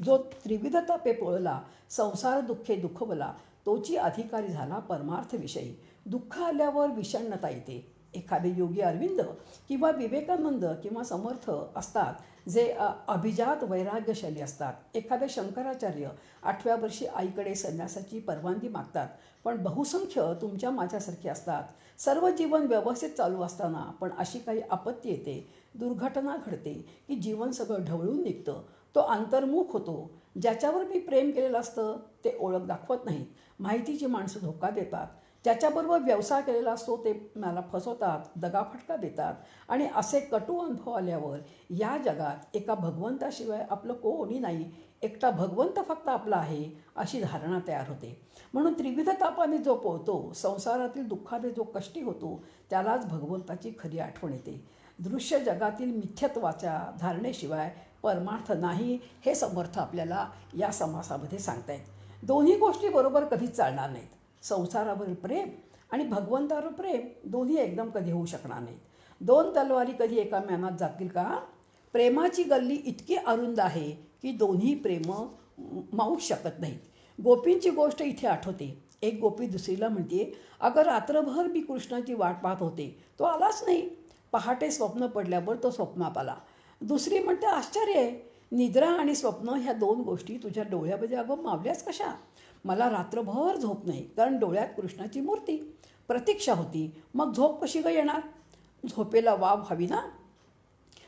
जो त्रिविध तापे पोळला, संसार दुःखे दुःखवला, तोची अधिकारी झाला परमार्थविषयी. दुःख आल्यावर विषण्णता येते. एखादे योगी अरविंद किंवा विवेकानंद किंवा समर्थ असतात जे अभिजात वैराग्यशाली असतात. एखादे शंकराचार्य 8व्या वर्षी आईकडे संन्यासाची परवानगी मागतात. पण बहुसंख्य तुमच्या माझ्यासारखे असतात. सर्व जीवन व्यवस्थित चालू असताना पण अशी काही आपत्ती येते, दुर्घटना घडते की जीवन सगळं ढवळून निघतं. तो अंतर्मुख होतो. ज्याच्यावर मी प्रेम केलेलं असतं ते ओळख दाखवत नाहीत. माहितीची माणसं धोका देतात. ज्याच्याबरोबर व्यवसाय केलेला असतो ते मला फसवतात, दगाफटका देतात. आणि असे कटू अनुभव आल्यावर या जगात एका भगवंताशिवाय आपलं कोणी नाही, एकटा भगवंत फक्त आपला आहे, अशी धारणा तयार होते. म्हणून त्रिविध तापाने जो पोळतो, संसारातील दुःखाने जो कष्टी होतो, त्यालाच भगवंताची खरी आठवण येते. दृश्य जगातील मिथ्यत्वाच्या धारणेशिवाय परमार्थ नाही, हे समर्थ आपल्याला या समासामध्ये सांगतायत. दोन्ही गोष्टी बरोबर कधीच चालणार नाहीत. संसारावरील प्रेम आणि भगवंतावर प्रेम दोन्ही एकदम कधी होऊ शकणार नाहीत. दोन तलवारी कधी एका म्यानात जातील का? प्रेमाची गल्ली इतकी अरुंद आहे की दोन्ही प्रेम मावू शकत नाहीत. गोपींची गोष्ट इथे आठवते. एक गोपी दुसरीला म्हणते, अगं रात्रभर मी कृष्णाची वाट पाहत होते, तो आलाच नाही. पहाटे स्वप्न पडल्यावर तो स्वप्नात आला. दुसरी म्हणते, आश्चर्य आहे, निद्रा आणि स्वप्न ह्या दोन गोष्टी तुझ्या डोळ्यामध्ये अगं मावल्याच कशा? मला रात्रभर झोप नाही, कारण डोळ्यात कृष्णाची मूर्ती प्रतीक्षा होती. मग झोप कशी गं येणार? झोपेला वाव हवी ना.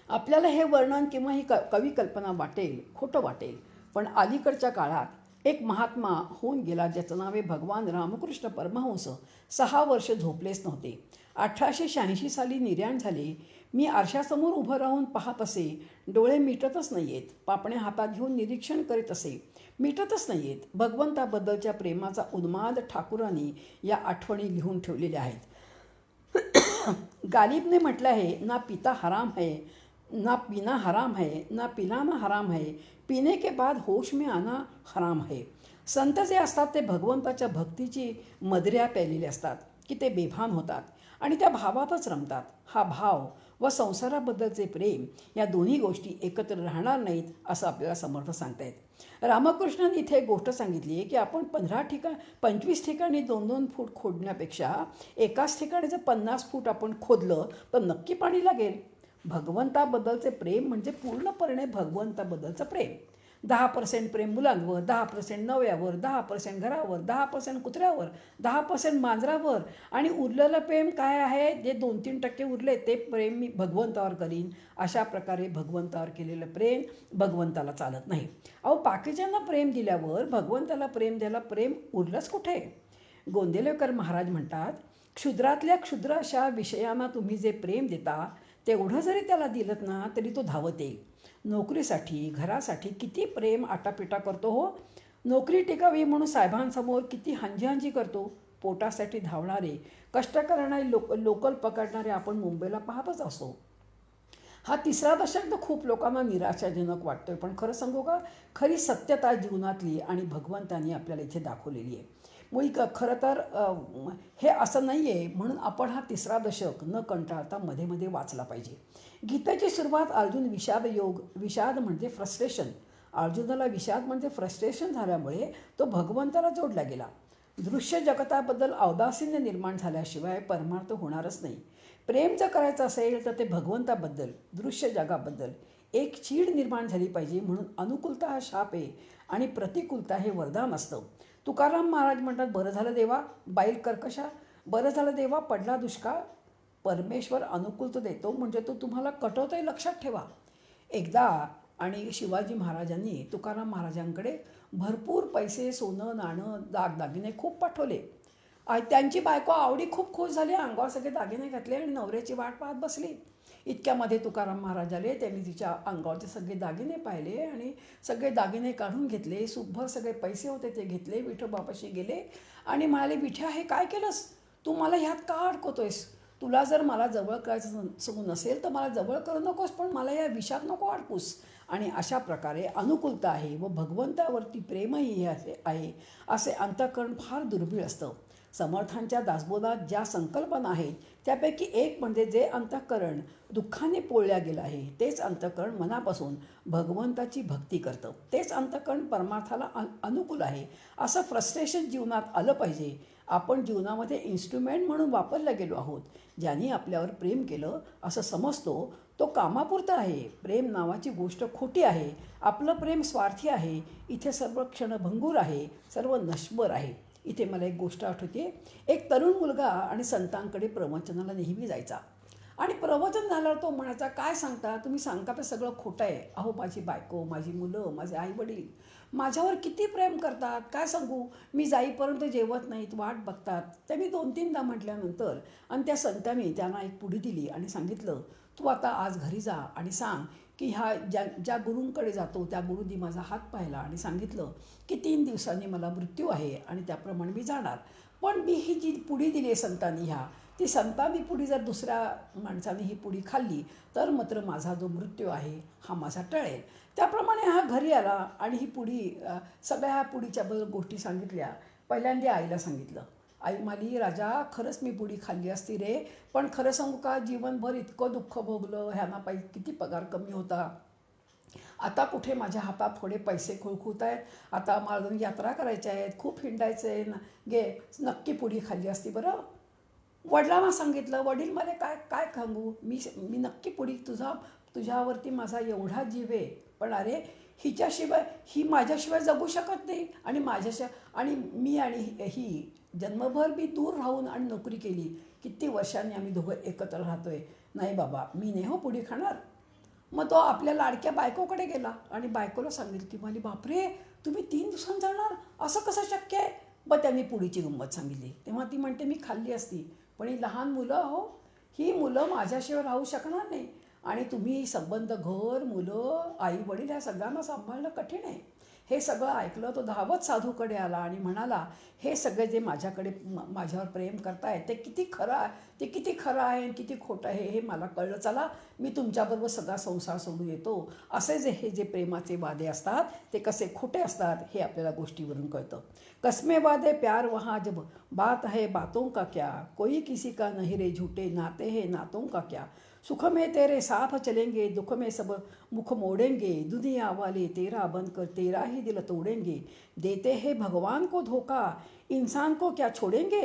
आपल्याला हे वर्णन किंवा ही कवी कल्पना वाटेल, खोटं वाटेल, पण अलीकडच्या काळात एक महात्मा होऊन गेला ज्याचं नाव आहे भगवान रामकृष्ण परमहंस. 6 वर्ष झोपलेच नव्हते. 1886 साली निर्याण झाले. मी आरशासमोर उभं राहून पाहत असे, डोळे मिटतच नाही आहेत. पापण्या हातात घेऊन निरीक्षण करीत असे, मिटतच नाही आहेत. भगवंताबद्दलच्या प्रेमाचा उन्माद ठाकूरांनी या आठवणी लिहून ठेवलेल्या आहेत. गालिबने म्हटलं आहे, ना पिता हराम है ना पीना हराम है, ना पिलाना हराम है, पीने के बाद होश में आना हराम है. संत जे असतात ते भगवंताच्या भक्तीची मदऱ्या प्यायलेले असतात की ते बेभान होतात आणि त्या भावातच रमतात. हा भाव व संसाराबद्दलचे प्रेम या दोन्ही गोष्टी एकत्र राहणार नाहीत असं आपल्याला समर्थ सांगतायत. रामकृष्णांनी इथे एक गोष्ट सांगितली आहे की आपण 25 ठिकाणी 2-2 फूट खोदण्यापेक्षा एकाच ठिकाणी जर 50 फूट आपण खोदलं तर नक्की पाणी लागेल. भगवंताबद्दलचे प्रेम म्हणजे पूर्णपणे भगवंताबद्दलचं प्रेम. 10% प्रेम मुलांवर, 10% नव्यावर, 10% घरावर, 10% कुत्र्यावर, 10% मांजरावर आणि उरलेलं प्रेम काय आहे, जे 2-3% उरले ते प्रेम मी भगवंतावर करीन. अशा प्रकारे भगवंतावर केलेलं प्रेम भगवंताला चालत नाही. अहो, बाकीच्यांना प्रेम दिल्यावर भगवंताला प्रेम द्यायला प्रेम उरलंच कुठे. गोंदेलेकर महाराज म्हणतात, क्षुद्रातल्या क्षुद्र अशा विषयांना तुम्ही जे प्रेम देता तेवढं जरी त्याला दिलत ना तरी तो धावत येईल. नोकरीसाठी, घरासाठी किती प्रेम आटापिटा करतो हो. नोकरी टिकावी म्हणून साहेबांसमोर किती हंजी करतो. पोटासाठी धावणारे, कष्ट करणारे, लोकल पकडणारे आपण मुंबईला पाहतच असतो. हा 3रा दशक तर खूप लोकांना निराशाजनक वाटतोय, पण खरं सांगू का, खरी सत्यता जीवनातली आणि भगवंतांनी आपल्याला इथे दाखवलेली आहे. मुळी खरं तर हे असं नाही आहे म्हणून आपण हा 3रा दशक न कंटाळता मध्ये मध्ये वाचला पाहिजे. गीतेची सुरुवात अर्जुन विषाद म्हणजे फ्रस्ट्रेशन. अर्जुनाला विषाद म्हणजे फ्रस्ट्रेशन झाल्यामुळे तो भगवंताला जोडला गेला. दृश्य जगताबद्दल औदासीन्य निर्माण झाल्याशिवाय परमार्थ होणारच नाही. प्रेम जर करायचं असेल तर ते भगवंताबद्दल, दृश्य जगाबद्दल एक चीड निर्माण झाली पाहिजे. म्हणून अनुकूलता हा शाप आहे आणि प्रतिकूलता हे वरदान असतं. तुकाराम महाराज म्हणतात, बरं झालं देवा बाईल कर्कशा, बरं झालं देवा पडला दुष्काळ. परमेश्वर अनुकूलता देतो म्हणजे तो तुम्हाला कटवतोय, लक्षात ठेवा. एकदा आणि शिवाजी महाराजांनी तुकाराम महाराजांकडे भरपूर पैसे, सोनं, नाणं, दागदागिने खूप पाठवले. त्यांची बायको आवडी खूप खुश झाली, अंगावर सगळे दागिने घातले आणि नवऱ्याची वाट पाहत बसली. इतक्यामध्ये तुकाराम महाराज आले. त्यांनी तिच्या अंगावरचे सगळे दागिने पाहिले आणि सगळे दागिने काढून घेतले. सुभर सगळे पैसे होते ते घेतले, विठोबापाशी गेले आणि म्हणाले, विठ्या हे काय केलंस तू, मला ह्यात का अडकवतोयस. तुला जर मला जवळ करायचं नसेल तर मला जवळ करू नकोस, पण मला या विषात नको अडकूस. आणि अशा प्रकारे अनुकूलता आहे व भगवंतावरती प्रेमही हे आहे असे अंतःकरण फार दुर्मिळ असतं. समर्थांच्या दासबोधात ज्या संकल्पना आहेत त्यापैकी एक म्हणजे जे अंतःकरण दुःखाने पोळल्या गेलं आहे तेच अंतःकरण मनापासून भगवंताची भक्ती करतं. तेच अंतःकरण परमार्थाला अनुकूल आहे. असं फ्रस्ट्रेशन जीवनात आलं पाहिजे. आपण जीवनामध्ये इन्स्ट्रुमेंट म्हणून वापरला गेलो आहोत. ज्यांनी आपल्यावर प्रेम केलं असं समजतो तो कामापुरता आहे. प्रेम नावाची गोष्ट खोटी आहे. आपलं प्रेम स्वार्थी आहे. इथे सर्व क्षणभंगूर आहे, सर्व नश्वर आहे. इथे मला एक गोष्ट आठवते. एक तरुण मुलगा आणि संतांकडे प्रवचनाला नेहमी जायचा आणि प्रवचन झाल्यावर तो म्हणायचा, काय सांगता तुम्ही, सांगता तर सगळं खोटं आहे. अहो, माझी बायको, माझी मुलं, माझे आईवडील माझ्यावर किती प्रेम करतात, काय सांगू. मी जाईपर्यंत जेवत नाहीत, वाट बघतात. त्यांनी 2-3दा म्हटल्यानंतर आणि त्या संतांनी त्यांना एक पुडी दिली आणि सांगितलं, तू आता आज घरी जा आणि सांग की ज्या गुरूंकडे जातो त्या गुरूंनी माझा हात पाहिला आणि सांगितलं की 3 दिवसांनी मला मृत्यू आहे आणि त्याप्रमाणे मी जाणार. पण मी ही जी पुडी दिली आहे संतांनी, ती संतांनी पुडी जर दुसऱ्या माणसाने ही पुडी खाल्ली तर मात्र माझा जो मृत्यू आहे हा माझा टळेल. त्याप्रमाणे हा घरी आला आणि ही पुडी, सगळ्या ह्या पुडीच्या गोष्टी सांगितल्या. पहिल्यांदा आईला सांगितलं, आई म्हणाली, राजा खरंच मी पुडी खाल्ली असती रे, पण खरं सांगू का, जीवनभर इतकं दुःख भोगलं, ह्यांना किती पगार कमी होता, आता कुठे माझ्या हातात थोडे पैसे खुळखुळत आहेत, आता मला यात्रा करायच्या आहेत, खूप हिंडायचं आहे गे, नक्की पुडी खाल्ली असती बरं. वडिलांना सांगितलं. वडील मला काय काय सांगू, मी नक्की पुडी, तुझ्यावरती माझा एवढा जीव आहे, पण अरे हिच्याशिवाय, ही माझ्याशिवाय जगू शकत नाही आणि आणि मी आणि ही जन्मभर मी दूर राहून आणि नोकरी केली, किती वर्षांनी आम्ही दोघं एकत्र राहतोय, नाही बाबा मी नाही हो पुडी खाणार. मग तो आपल्या लाडक्या बायकोकडे गेला आणि बायकोला सांगितलं. ती म्हणाली, बापरे तुम्ही 3 दिवसांत जाणार, असं कसं शक्य आहे. मग त्यांनी पुडीची गंमत सांगितली. तेव्हा ती म्हणते, मी खाल्ली असती, पण ही लहान मुलं ही मुलं माझ्याशिवाय राहू शकणार नाही आणि तुम्ही संबंध, घर, मुलं आई वडील ह्या सगळ्यांना सांभाळणं कठीण आहे. हे सगळं ऐकलं तो धावत साधूकडे आला आणि म्हणाला, हे सगळे जे माझ्याकडे माझ्यावर प्रेम करतायत ते किती खरं आहे, ते किती खरं आहे आणि किती खोटं आहे हे मला कळलं. चला मी तुमच्याबरोबर सगळा संसार सोडून येतो. असे हे जे प्रेमाचे वादे असतात ते कसे खोटे असतात हे आपल्याला गोष्टीवरून कळतं. कसमे वादे प्यार वहाँ जब बात है बातों का क्या, कोई किसी का नहीं रे झूठे नाते हैं नातों का क्या. सुख में तेरे साथ चलेंगे दुख में सब मुख मोड़ेंगे, दुनिया वाले तेरा बनकर तेरा ही दिल तोड़ेंगे. देते हैं भगवान को धोखा इंसान को क्या छोड़ेंगे,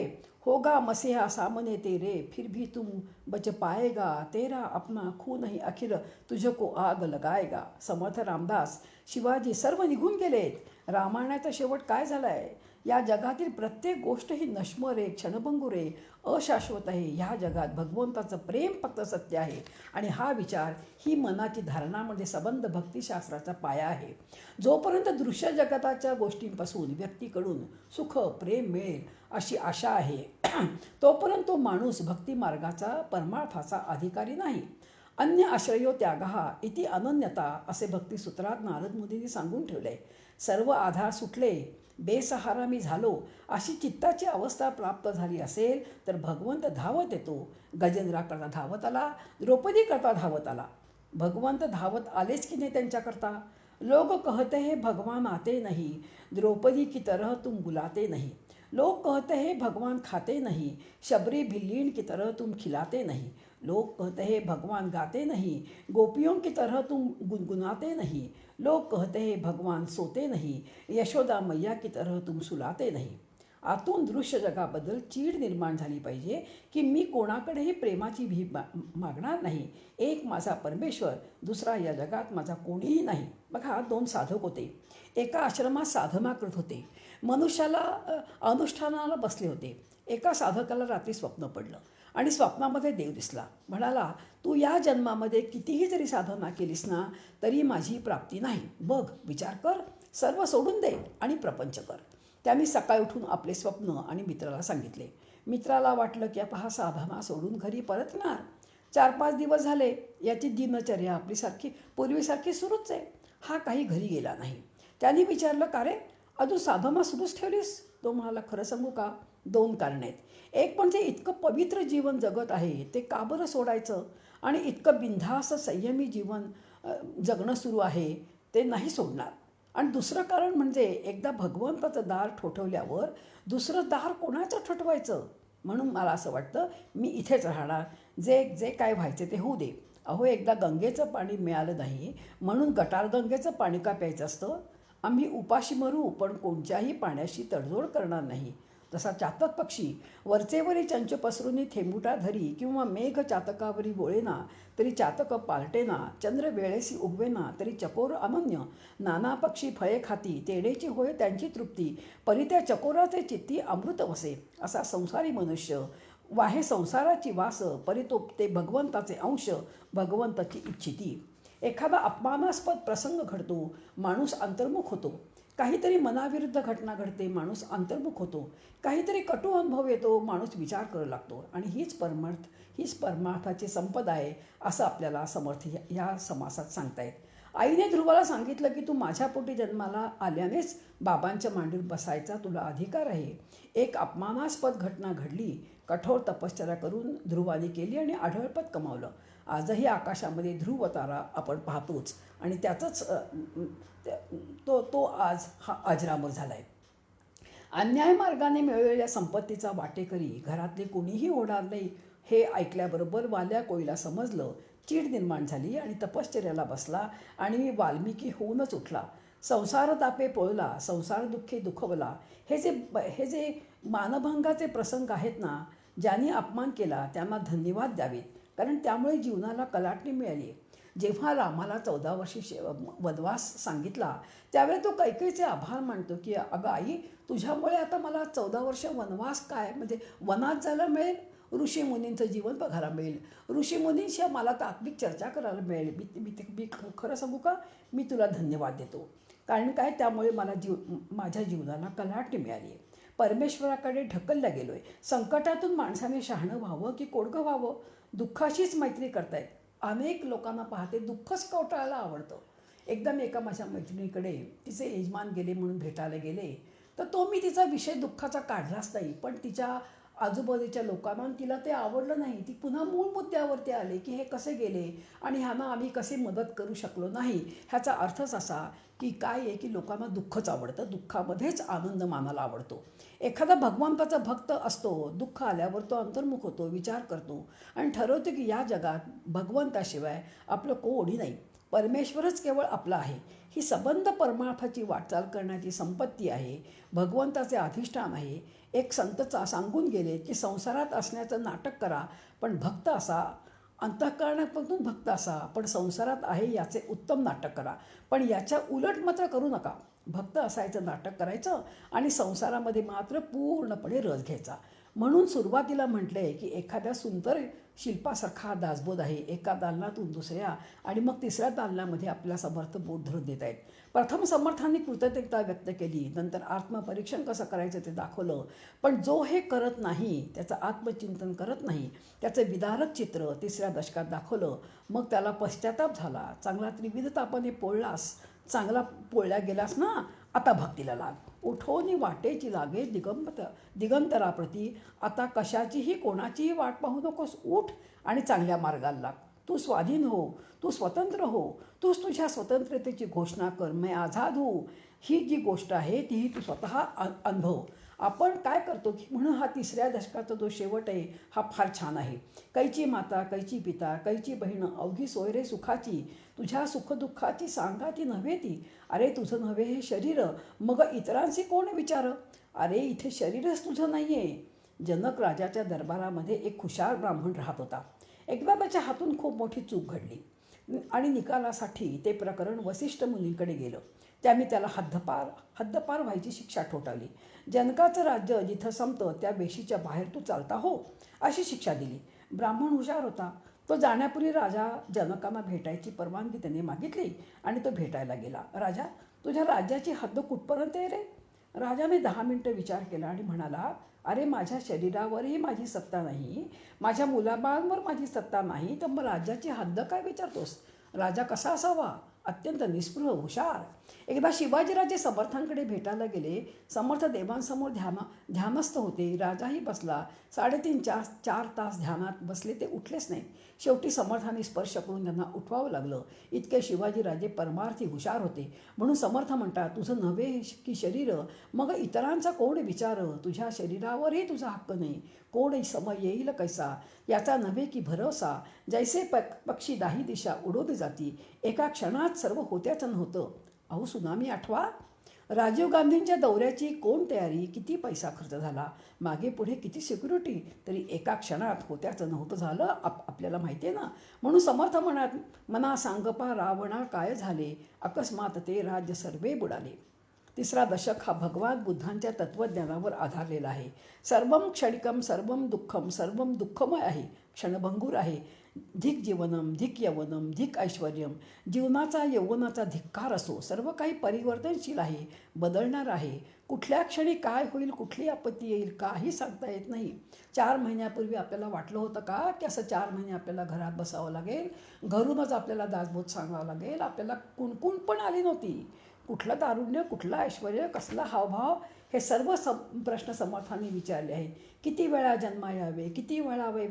होगा मसीहा सामने तेरे फिर भी तुम बच पाएगा, तेरा अपना खून ही अखिर तुझको आग लगाएगा. समर्थ रामदास. शिवाजी सर्व निघून गेलेत. रामायणाचा शेवट काय झालाय? या जगातील प्रत्येक गोष्ट ही नश्वर आहे, क्षणभंगूर आहे, अशाश्वत आहे. ह्या जगात भगवंताचं प्रेम फक्त सत्य आहे आणि हा विचार ही मनाची धारणा म्हणजे संबंध भक्तिशास्त्राचा पाया आहे. जोपर्यंत दृश्य जगताच्या गोष्टींपासून व्यक्तीकडून सुख प्रेम मिळेल अशी आशा आहे तोपर्यंत तो माणूस भक्तिमार्गाचा परमार्थाचा अधिकारी नाही. अन्य आश्रयो त्यागहा इति अनन्यता असे भक्तिसूत्रात नारद मुनींनी सांगून ठेवले. सर्व आधार सुटले, बेसहारा मी झालो अशी चित्ताची अवस्था प्राप्त झाली असेल तर भगवंत धावत येतो. गजेंद्राकरता धावत आला, द्रौपदीकरता धावत आला. भगवंत धावत आलेच की नाही त्यांच्याकरता. लोग कहते हैं भगवान आते नहीं, द्रौपदी की तरह तुम बुलाते नहीं. लोग कहते हैं भगवान खाते नहीं, शबरी भिल्लीन की तरह तुम खिलाते नहीं. लोग कहते हैं भगवान गाते नहीं, गोपियों की तरह तुम गुनगुनाते नहीं. लोग कहते हैं भगवान सोते नहीं, यशोदा मैया की तरह तुम सुलाते नहीं. आतून दृश्य जगाबद्दल चीड निर्माण झाली पाहिजे की मी कोणाकडेही प्रेमाची भीक मागणार नाही. एक माझा परमेश्वर, दुसरा या जगात माझा कोणीही नाही. बघा, 2 साधक होते. एका आश्रमात साधना करत होते. मनुष्याला अनुष्ठानाला बसले होते. एका साधकाला रात्री स्वप्न पडलं आणि स्वप्नामध्ये देव दिसला. म्हणाला, तू या जन्मामध्ये कितीही जरी साधना केलीस ना तरी माझी प्राप्ती नाही. बघ, विचार कर, सर्व सोडून दे आणि प्रपंच कर. त्यांनी सकाळी उठून आपले स्वप्न आणि मित्राला सांगितले. मित्राला वाटलं की हा साधना सोडून घरी परतणार. 4-5 दिवस झाले, याची दिनचर्या आपली पूर्वीसारखी सुरूच आहे. हा काही घरी गेला नाही. त्यांनी विचारलं, का रे, अजून साधना सुरूच ठेवलीस? तो म्हणाला, खरं सांगू का, 2 कारण आहेत. एक म्हणजे इतकं पवित्र जीवन जगत आहे ते का बरं सोडायचं, आणि इतकं बिनधास्त संयमी जीवन जगणं सुरू आहे ते नाही सोडणार. आणि दुसरं कारण म्हणजे एकदा भगवंताचं दार ठोठवल्यावर दुसरं दार कोणाचं ठोठवायचं. म्हणून मला असं वाटतं मी इथेच राहणार, जे काय व्हायचं ते होऊ दे. अहो, एकदा गंगेचं पाणी मिळालं नाही म्हणून गटारगंगेचं पाणी का प्यायचं असतं. आम्ही उपाशी मरू पण कोणत्याही पाण्याशी तडजोड करणार नाही. जसा चातक पक्षी वरचेवरी चंच पसरुनी थेंबुटा धरी किंवा मेघ चातकावरी गोळेना तरी चातक पालटेना, चंद्र वेळेसी उगवेना तरी चकोर अनन्य. नाना पक्षी फळे खाती तेडेची होय त्यांची तृप्ती, परी त्या चकोराचे चित्ती अमृत वसे. असा संसारी मनुष्य वाहे संसाराची वास, परी तो ते भगवंताचे अंश, भगवंताची इच्छिती. एखादा अपमानास्पद प्रसंग घडतो, माणूस अंतर्मुख होतो. काहीतरी मनाविरुद्ध घटना घडते, माणूस अंतर्मुख होतो. काहीतरी कटू अनुभव येतो, माणूस विचार करू लागतो. आणि हीच परमार्थाची संपदा आहे असं आपल्याला समर्थ या समासात सांगतायत. आईने ध्रुवाला सांगितलं की तू माझ्या पोटी जन्माला आल्यानेच बाबांच्या मांडीवर बसायचा तुला अधिकार आहे. एक अपमानास्पद घटना घडली, कठोर तपश्चर्या करून ध्रुवाने केली आणि आढळपद कमावलं. आजही आकाशामध्ये ध्रुव तारा आपण पाहतोच आणि त्याचंच तो आज हा अजरामर झाला आहे. अन्याय मार्गाने मिळवलेल्या संपत्तीचा वाटेकरी घरातले कोणीही होणार नाही हे ऐकल्याबरोबर वाल्या कोळीला समजलं. चीड निर्माण झाली आणि तपश्चर्याला बसला आणि वाल्मिकी होऊनच उठला. संसार तापे पोळला, संसार दुःखे दुखवला. हे जे मानभंगाचे प्रसंग आहेत ना, ज्यांनी अपमान केला त्यांना धन्यवाद द्यावेत, कारण त्यामुळे जीवनाला कलाटणी मिळाली. जेव्हा रामाला 14 वर्षी वनवास सांगितला त्यावेळी तो कैकेयीचे आभार मानतो की अगं आई, तुझ्यामुळे आता मला 14 वर्ष वनवास काय म्हणजे वनात जायला मिळेल, ऋषीमुनींचं जीवन बघायला मिळेल, ऋषीमुनींशी मला तात्विक चर्चा करायला मिळेल. मी खरं सांगू का, मी तुला धन्यवाद देतो. कारण काय, त्यामुळे मला माझ्या जीवनाला कलाटणी मिळाली आहे. परमेश्वराकडे ढकलल्या गेलो आहे. संकटातून माणसाने शहाणं व्हावं की कोडकं व्हावं, दुःखाशीच मैत्री करतायत. अनेक लोकांना पाहते दुःखच कवटाळायला आवडतं. एकदा मी एका माझ्या मैत्रिणीकडे तिचे यजमान गेले म्हणून भेटायला गेले, तर तो मी तिचा विषय दुःखाचा काढलाच नाही, पण तिच्या आजूबाजूच्या लोकांना तिला ते आवडलं नाही. ती पुन्हा मूळ मुद्द्यावरती आले की हे कसे गेले आणि ह्यांना आम्ही कसे मदत करू शकलो नाही. ह्याचा अर्थच असा की काय आहे की लोकांना दुःखच आवडतं, दुःखामध्येच आनंद मानायला आवडतो. एखादा भगवंताचा भक्त असतो, दुःख आल्यावर तो अंतर्मुख होतो, विचार करतो आणि ठरवतो की या जगात भगवंताशिवाय आपलं कोणी नाही, परमेश्वरच केवळ आपला आहे. ही संबंध परमार्थाची वाटचाल करण्याची संपत्ती आहे, भगवंताचे अधिष्ठान आहे. एक संत सांगून गेले की संसारात असण्याचं नाटक करा, पण भक्त असा, अंतःकरणापासून भक्त असा, पण संसारात आहे याचे उत्तम नाटक करा. पण याच्या उलट मात्र करू नका. भक्त असायचं नाटक करायचं आणि संसारामध्ये मात्र पूर्णपणे रस घ्यायचा. म्हणून सुरुवातीला म्हटलंय की एखाद्या सुंदर शिल्पासारखा दासबोध आहे, एका दालनातून दुसऱ्या आणि मग तिसऱ्या दालनामध्ये आपल्याला समर्थ बोध धरून देत आहेत. प्रथम समर्थांनी कृतज्ञता व्यक्त केली, नंतर आत्मपरीक्षण कसं करायचं ते दाखवलं. पण जो हे करत नाही, त्याचं आत्मचिंतन करत नाही, त्याचं विदारक चित्र तिसऱ्या दशकात दाखवलं. मग त्याला पश्चाताप झाला. चांगला त्रिविध तापाने पोळलास, चांगला पोळल्या गेलास ना, आता भक्तीला लाग. उठोनी वाटेची लागे दिगंतराप्रती. आता कशाचीही कोणाचीही वाट पाहू नकोस. उठ आणि चांगल्या मार्गाला लाग. तू स्वाधीन हो, तू स्वतंत्र हो, तूच तुझ्या स्वतंत्रतेची घोषणा कर. मैं आझाद हूँ, ही जी गोष्ट आहे तीही तू स्वतः अनुभव. आपण काय करतो की म्हणून हा तिसऱ्या दशकाचा जो शेवट आहे हा फार छान आहे. कैची माता, कैची पिता, कैची बहीण, अवघी सोयरे सुखाची, तुझ्या सुखदुःखाची सांगाती नव्हे ती. अरे तुझं नव्हे हे शरीर, मग इतरांचे कोण विचार. अरे इथे शरीरच तुझं नाही आहे. जनक राजाच्या दरबारामध्ये एक हुशार ब्राह्मण राहत होता. एकदा त्याच्या हातून खूप मोठी चूक घडली आणि निकालासाठी ते प्रकरण वसिष्ठ मुनींकडे गेलं. त्यांनी त्याला हद्दपार व्हायची शिक्षा ठोठावली. जनकाचं राज्य जिथं संपतं त्या वेशीच्या बाहेर तू चालता हो, अशी शिक्षा दिली. ब्राह्मण हुशार होता. तो जाण्यापूर्वी राजा जनकांना भेटायची परवानगी त्याने मागितली आणि तो भेटायला गेला. राजा, तुझ्या राज्याची हद्द कुठपर्यंत आहे रे? राजाने 10 मिनिटं विचार केला आणि म्हणाला, अरे माझ्या शरीरावरही माझी सत्ता नाही, माझ्या मुलाबाळांवर माझी सत्ता नाही, तर मग राज्याची हद्द काय विचारतोस? राजा कसा असावा? अत्यंत निस्पृह, हुशार. एकदा शिवाजीराजे समर्थांकडे भेटायला गेले. समर्थ देवांसमोर ध्यानस्थ होते. राजाही बसला. 3.5-4 तास ध्यानात बसले, ते उठलेच नाही. शेवटी समर्थांनी स्पर्श करून त्यांना उठवावं लागलं. इतके शिवाजीराजे परमार्थी हुशार होते. म्हणून समर्थ म्हणतात, तुझं नव्हे की शरीर, मग इतरांचा कोण विचार. तुझ्या शरीरावरही तुझा हक्क नाही. कोण समय येईल कैसा याचा नव्हे की भरोसा. जैसे पक्षी 10 दिशा उडवली जाती, एका क्षणात सर्व होत्याचं नव्हतं. अहो सुनामी आठवा. राजीव गांधींच्या दौऱ्याची कोण तयारी, किती पैसा खर्च झाला, मागे पुढे किती सिक्युरिटी, तरी एका क्षणात होत्याचं नव्हतं झालं. आपल्याला माहिती आहे ना. म्हणून समर्थ म्हणत, मना सांगपा रावणा काय झाले, अकस्मात ते राज्य सर्वे बुडाले. तिसरा दशक हा भगवान बुद्धांच्या तत्त्वज्ञानावर आधारलेला आहे. सर्वम क्षणिकम, सर्वम दुःखम, सर्वम दुःखमय आहे, क्षणभंगूर आहे. धिक जीवनम, धिक यवनम, धिक ऐश्वर्यम. जीवनाचा यौवनाचा धिक्कार असो. सर्व काही परिवर्तनशील आहे, बदलणार आहे. कुठल्या क्षणी काय होईल, कुठली आपत्ती येईल, काही सांगता येत नाही. 4 महिन्यापूर्वी आपल्याला वाटलं होतं का की असं 4 महिने आपल्याला घरात बसावं लागेल, घरूनच आपल्याला दासबोध सांगावं लागेल. आपल्याला कुणकुण पण आली नव्हती. कुठलं तारुण्य, कुठलं ऐश्वर्य, कसला हावभाव, हे सर्व प्रश्न समर्थांनी विचारले आहेत. किती वेळा जन्मायावे, किती वेळा वै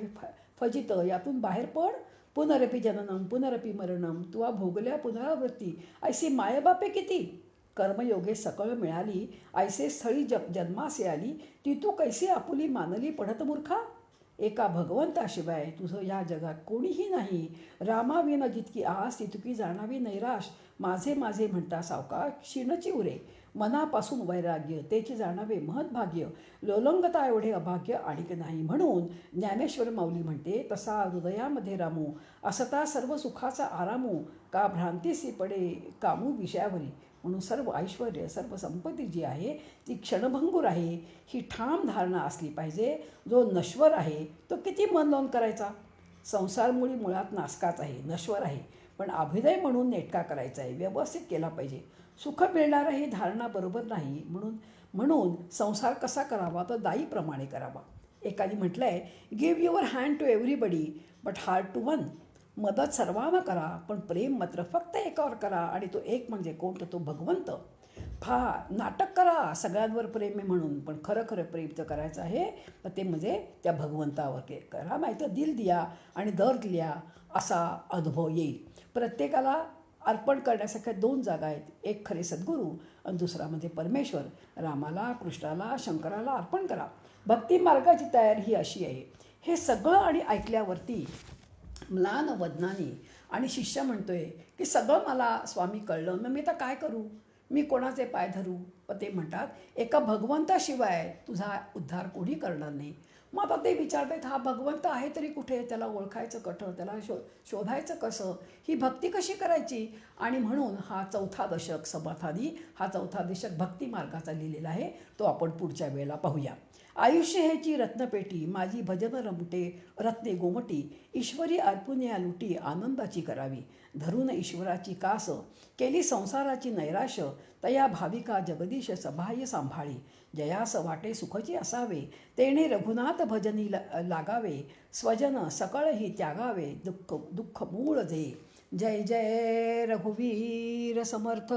फजित, यातून बाहेर पड. पुनरपी जननम, पुनरपी मरणम, तुवा भोगल्या पुनरावृत्ती. ऐसी मायबापे किती, कर्मयोगे सकळ मिळाली, ऐसे स्थळी जन्मासे आली, ती तू कैसी आपुली मानली पढत मूर्खा. एका भगवंताशिवाय तुझं या जगात कोणीही नाही. रामाविन जितकी आस तितकी जाणावी नैराश. माझे माझे म्हणता सावकाश क्षीणची उरे, मनापासून वैराग्य तेची जाणावे महद्भाग्य. लोलंगता एवढे अभाग्य आणिक नाही. म्हणून ज्ञानेश्वर माऊली म्हणते, तसा हृदयामध्ये रामू, असता सर्व सुखाचा आरामू, का भ्रांतीसी पडे कामू विषयावरी. म्हणून सर्व ऐश्वर्य, सर्व संपत्ती जी आहे ती क्षणभंगूर आहे, ही ठाम धारणा असली पाहिजे. जो नश्वर आहे तो किती मन लावून करायचा. संसारमुळी मुळात नासकाच आहे, नश्वर आहे, पण अभिनय म्हणून नेटका करायचा आहे, व्यवस्थित केला पाहिजे. सुख मिळणारं ही धारणा बरोबर नाही. म्हणून संसार कसा करावा, तर दाईप्रमाणे करावा. एकाने म्हटलं आहे, give your hand to everybody but heart to one. मदत सर्वांना करा, पण प्रेम मात्र फक्त एकावर करा. आणि तो एक म्हणजे कोण? तर तो भगवंत. नाटक करा सगळ्यांवर प्रेम आहे म्हणून, पण खरं खरं प्रेम तर करायचं आहे तर ते म्हणजे त्या भगवंतावर करा. नाही तर दिल दिया आणि दर्द लिया असा अनुभव येईल. प्रत्येकाला अर्पण करण्यासारख्या दोन जागा आहेत. एक खरे सद्गुरू आणि दुसरा म्हणजे परमेश्वर. रामाला, कृष्णाला, शंकराला अर्पण करा. भक्ती मार्गाची तयारी ही अशी आहे. हे सगळं आणि ऐकल्यावरती म्लान वदनाने आणि शिष्य म्हणतोय की सगळं मला स्वामी कळलं, मग मी आता काय करू? मी कोणाचे पाय धरू? व ते म्हणतात एका भगवंताशिवाय तुझा उद्धार कोणी करणार नाही. मग आता ते विचारतात हा भगवंत आहे तरी कुठे? त्याला ओळखायचं कठं? त्याला शोधायचं कसं? ही भक्ती कशी करायची? आणि म्हणून हा चौथा दशक समर्थानी हा चौथा दशक भक्ती मार्गाचा लिहिलेला आहे. तो आपण पुढच्या वेळेला पाहूया. आयुष्य हेची रत्नपेटी माझी भजन रमटे रत्ने गोमटी ईश्वरी अर्पुण्या लुटी आनंदाची करावी धरून ईश्वराची कास केली संसाराची नैराश तया भाविका जगदीश सभाय सांभाळी जयास वाटे सुखची असावे तेणे रघुनाथ भजनी लागावे स्वजन सकळही त्यागावे दुःख दुःख मूळ जे. जय जय रघुवीर समर्थ.